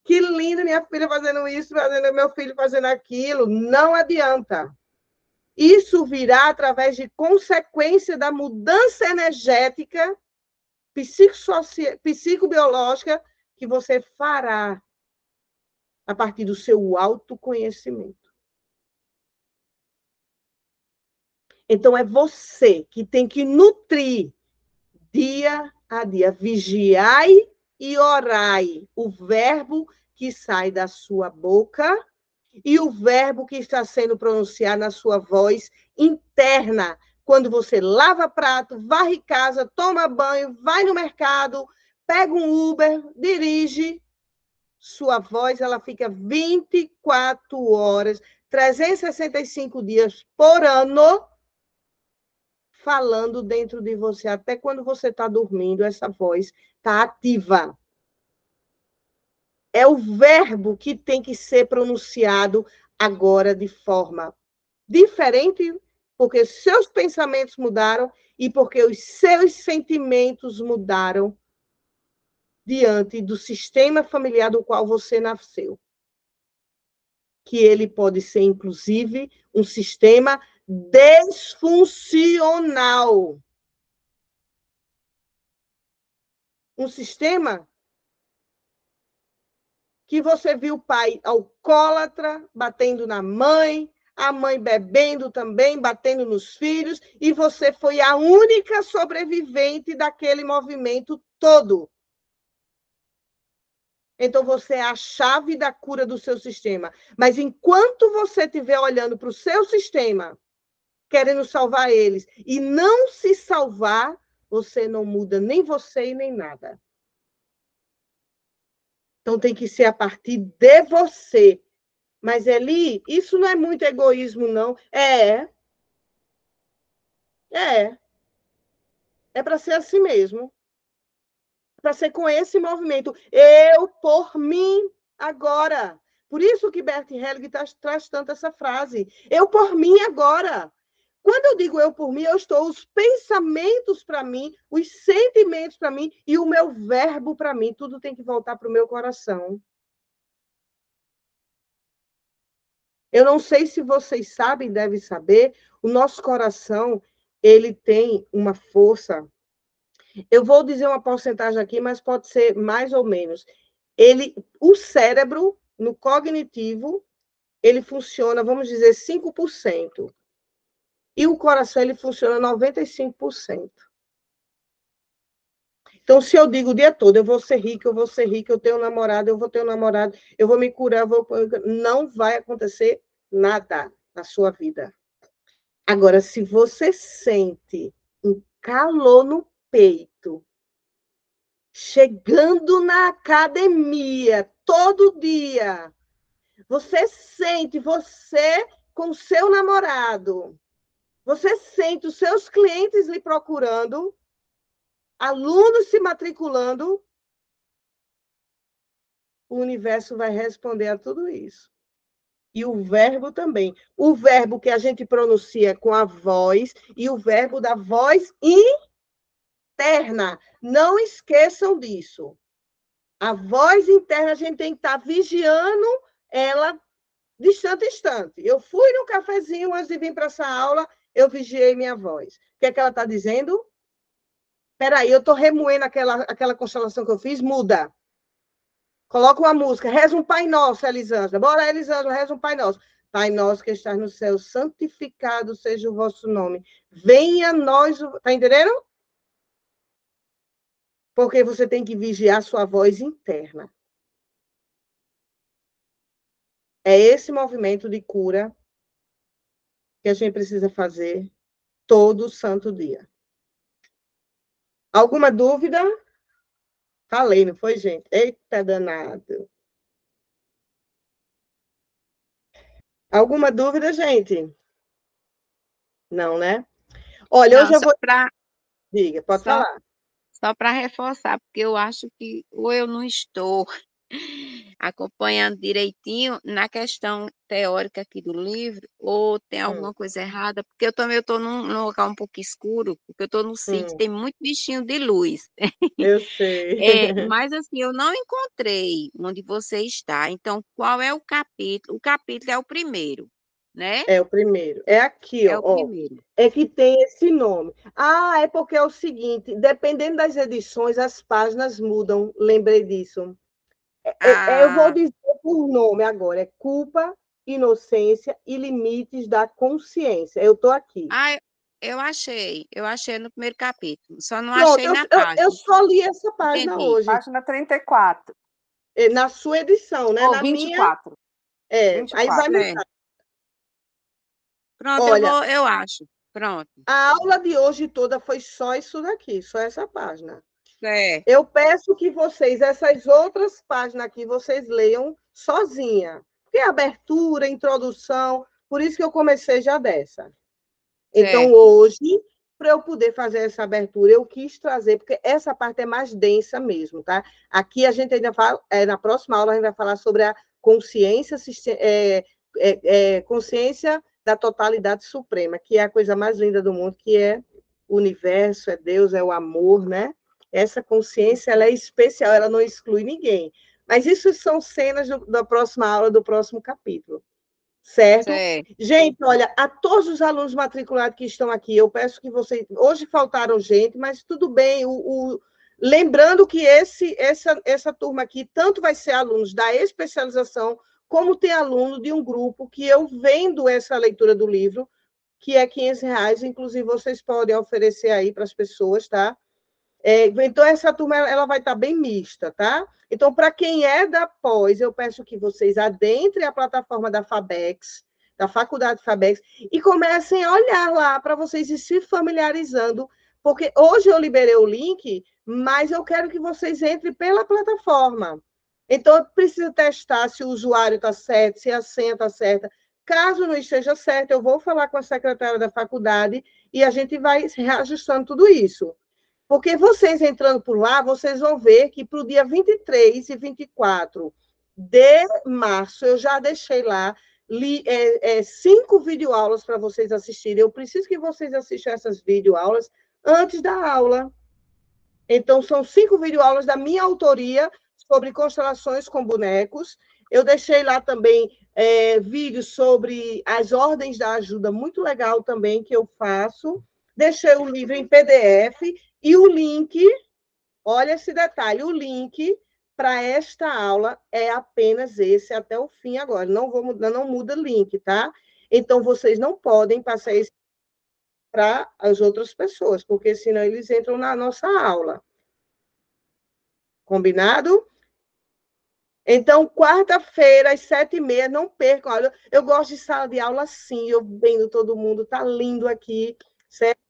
Que lindo minha filha fazendo isso, fazendo meu filho fazendo aquilo. Não adianta. Isso virá através de consequência da mudança energética, psicobiológica, que você fará a partir do seu autoconhecimento. Então, é você que tem que nutrir dia a dia. Vigiai e orai. O verbo que sai da sua boca e o verbo que está sendo pronunciado na sua voz interna. Quando você lava prato, varre casa, toma banho, vai no mercado, pega um Uber, dirige, sua voz ela fica 24 horas, 365 dias por ano, falando dentro de você. Até quando você está dormindo, essa voz está ativa. É o verbo que tem que ser pronunciado agora de forma diferente, porque seus pensamentos mudaram e porque os seus sentimentos mudaram diante do sistema familiar do qual você nasceu. Que ele pode ser, inclusive, um sistema desfuncional. Um sistema que você viu o pai alcoólatra, batendo na mãe, a mãe bebendo também, batendo nos filhos, e você foi a única sobrevivente daquele movimento todo. Então, você é a chave da cura do seu sistema. Mas enquanto você estiver olhando para o seu sistema, querendo salvar eles, e não se salvar, você não muda nem você e nem nada. Então, tem que ser a partir de você. Mas, Eli, isso não é muito egoísmo, não. É para ser assim mesmo. Para ser com esse movimento. Eu, por mim, agora. Por isso que Bert Hellinger traz tanto essa frase. Eu, por mim, agora. Quando eu digo eu por mim, eu estou os pensamentos para mim, os sentimentos para mim e o meu verbo para mim. Tudo tem que voltar para o meu coração. Eu não sei se vocês sabem, devem saber, o nosso coração, ele tem uma força. Eu vou dizer uma porcentagem aqui, mas pode ser mais ou menos. O cérebro, no cognitivo, ele funciona, vamos dizer, 5%. E o coração, ele funciona 95%. Então, se eu digo o dia todo, eu vou ser rica, eu vou ser rica, eu tenho um namorado, eu vou ter um namorado, eu vou me curar, não vai acontecer nada na sua vida. Agora, se você sente um calor no peito, chegando na academia todo dia, você sente você com seu namorado, você sente os seus clientes lhe procurando, alunos se matriculando, o universo vai responder a tudo isso. E o verbo também. O verbo que a gente pronuncia com a voz e o verbo da voz interna. Não esqueçam disso. A voz interna, a gente tem que estar vigiando ela de instante a instante. Eu fui no cafezinho antes de vir para essa aula, eu vigiei minha voz. O que é que ela está dizendo? Espera aí, eu estou remoendo aquela constelação que eu fiz, muda. Coloca uma música, reza um Pai Nosso, Elisângela. Bora, Elisângela, reza um Pai Nosso. Pai nosso que estás no céu, santificado seja o vosso nome. Venha a nós... Está entendendo? Porque você tem que vigiar sua voz interna. É esse movimento de cura que a gente precisa fazer todo santo dia. Alguma dúvida? Falei, não foi, gente? Eita, danado. Alguma dúvida, gente? Não, né? Olha, Não, eu já vou... pra... Diga, pode falar. Só para reforçar, porque eu acho que ou eu não estou acompanhando direitinho na questão teórica aqui do livro, ou tem alguma coisa errada, porque eu também estou num local um pouco escuro, porque eu estou no sítio, tem muito bichinho de luz. Eu sei. Mas assim, eu não encontrei onde você está. Então, qual é o capítulo? O capítulo é o primeiro, né? É o primeiro. É aqui, É o ó. primeiro. É que tem esse nome. Ah, é porque é o seguinte, dependendo das edições, as páginas mudam. Lembrei disso. Eu vou Ah, dizer por nome agora. É culpa, inocência e limites da consciência. Eu estou aqui. ah, eu achei no primeiro capítulo, só não Pronto, achei na eu página. só li essa página Entendi. hoje. Página 34. Na sua edição, né? Ou Na 24. minha. Aí vai 24. mudar. Pronto, Olha, eu acho. Pronto. a aula de hoje toda foi só isso daqui, só essa página. Certo. Eu peço que vocês, essas outras páginas aqui, vocês leiam sozinha. Porque é abertura, introdução, por isso que eu comecei já dessa. Então, Certo. hoje, para eu poder fazer essa abertura, eu quis trazer, porque essa parte é mais densa mesmo, tá? Aqui a gente ainda fala, na próxima aula, a gente vai falar sobre a consciência, consciência da totalidade suprema, que é a coisa mais linda do mundo, que é o universo, é Deus, é o amor, né? Essa consciência, ela é especial, ela não exclui ninguém. Mas isso são cenas da próxima aula, do próximo capítulo. Certo? Gente, olha, a todos os alunos matriculados que estão aqui, eu peço que vocês... Hoje faltaram gente, mas tudo bem. Lembrando que essa turma aqui, tanto vai ser alunos da especialização, como tem aluno de um grupo que eu vendo essa leitura do livro, que é R$500, inclusive vocês podem oferecer aí para as pessoas, tá? Então, essa turma ela vai estar bem mista, tá? Então, para quem é da pós, eu peço que vocês adentrem a plataforma da FABEX, da Faculdade FABEX, e comecem a olhar lá para vocês ir se familiarizando, porque hoje eu liberei o link, mas eu quero que vocês entrem pela plataforma. Então, eu preciso testar se o usuário está certo, se a senha está certa. Caso não esteja certo, eu vou falar com a secretária da faculdade e a gente vai reajustando tudo isso. Porque vocês entrando por lá, vocês vão ver que para o dia 23 e 24 de março, eu já deixei lá 5 videoaulas para vocês assistirem. Eu preciso que vocês assistam essas videoaulas antes da aula. Então, são 5 videoaulas da minha autoria sobre constelações com bonecos. Eu deixei lá também vídeos sobre as ordens da ajuda, muito legal também, que eu faço. Deixei o livro em PDF e o link, olha esse detalhe, o link para esta aula é apenas esse até o fim agora. Não muda link, tá? Então, vocês não podem passar isso para as outras pessoas, porque senão eles entram na nossa aula. Combinado? Então, quarta-feira, às 7h30, não percam. Olha, eu gosto de sala de aula assim, eu vendo todo mundo, tá lindo aqui, certo?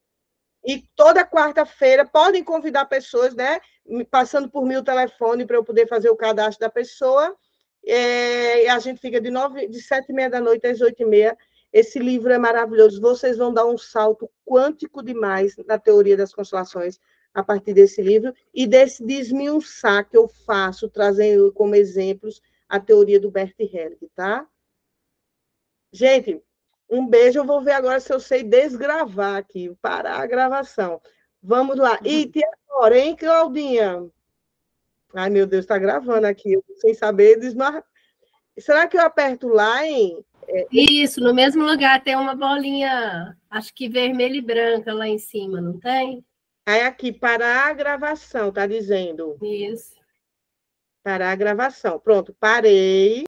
E toda quarta-feira podem convidar pessoas, né? Passando por mim o telefone para eu poder fazer o cadastro da pessoa. E a gente fica de 7h30 da noite às 8h30. Esse livro é maravilhoso. Vocês vão dar um salto quântico demais na teoria das constelações a partir desse livro e desse desmiuçar que eu faço, trazendo como exemplos a teoria do Bert Hellinger, tá? Gente, um beijo. Eu vou ver agora se eu sei desgravar aqui, parar a gravação. Vamos lá. E agora, hein, Claudinha? Ai, meu Deus, está gravando aqui, sem saber desmarcar. Será que eu aperto lá, hein? Isso, no mesmo lugar tem uma bolinha, acho que vermelha e branca lá em cima, não tem? Aí aqui, parar a gravação, tá dizendo. Isso. Parar a gravação. Pronto, parei.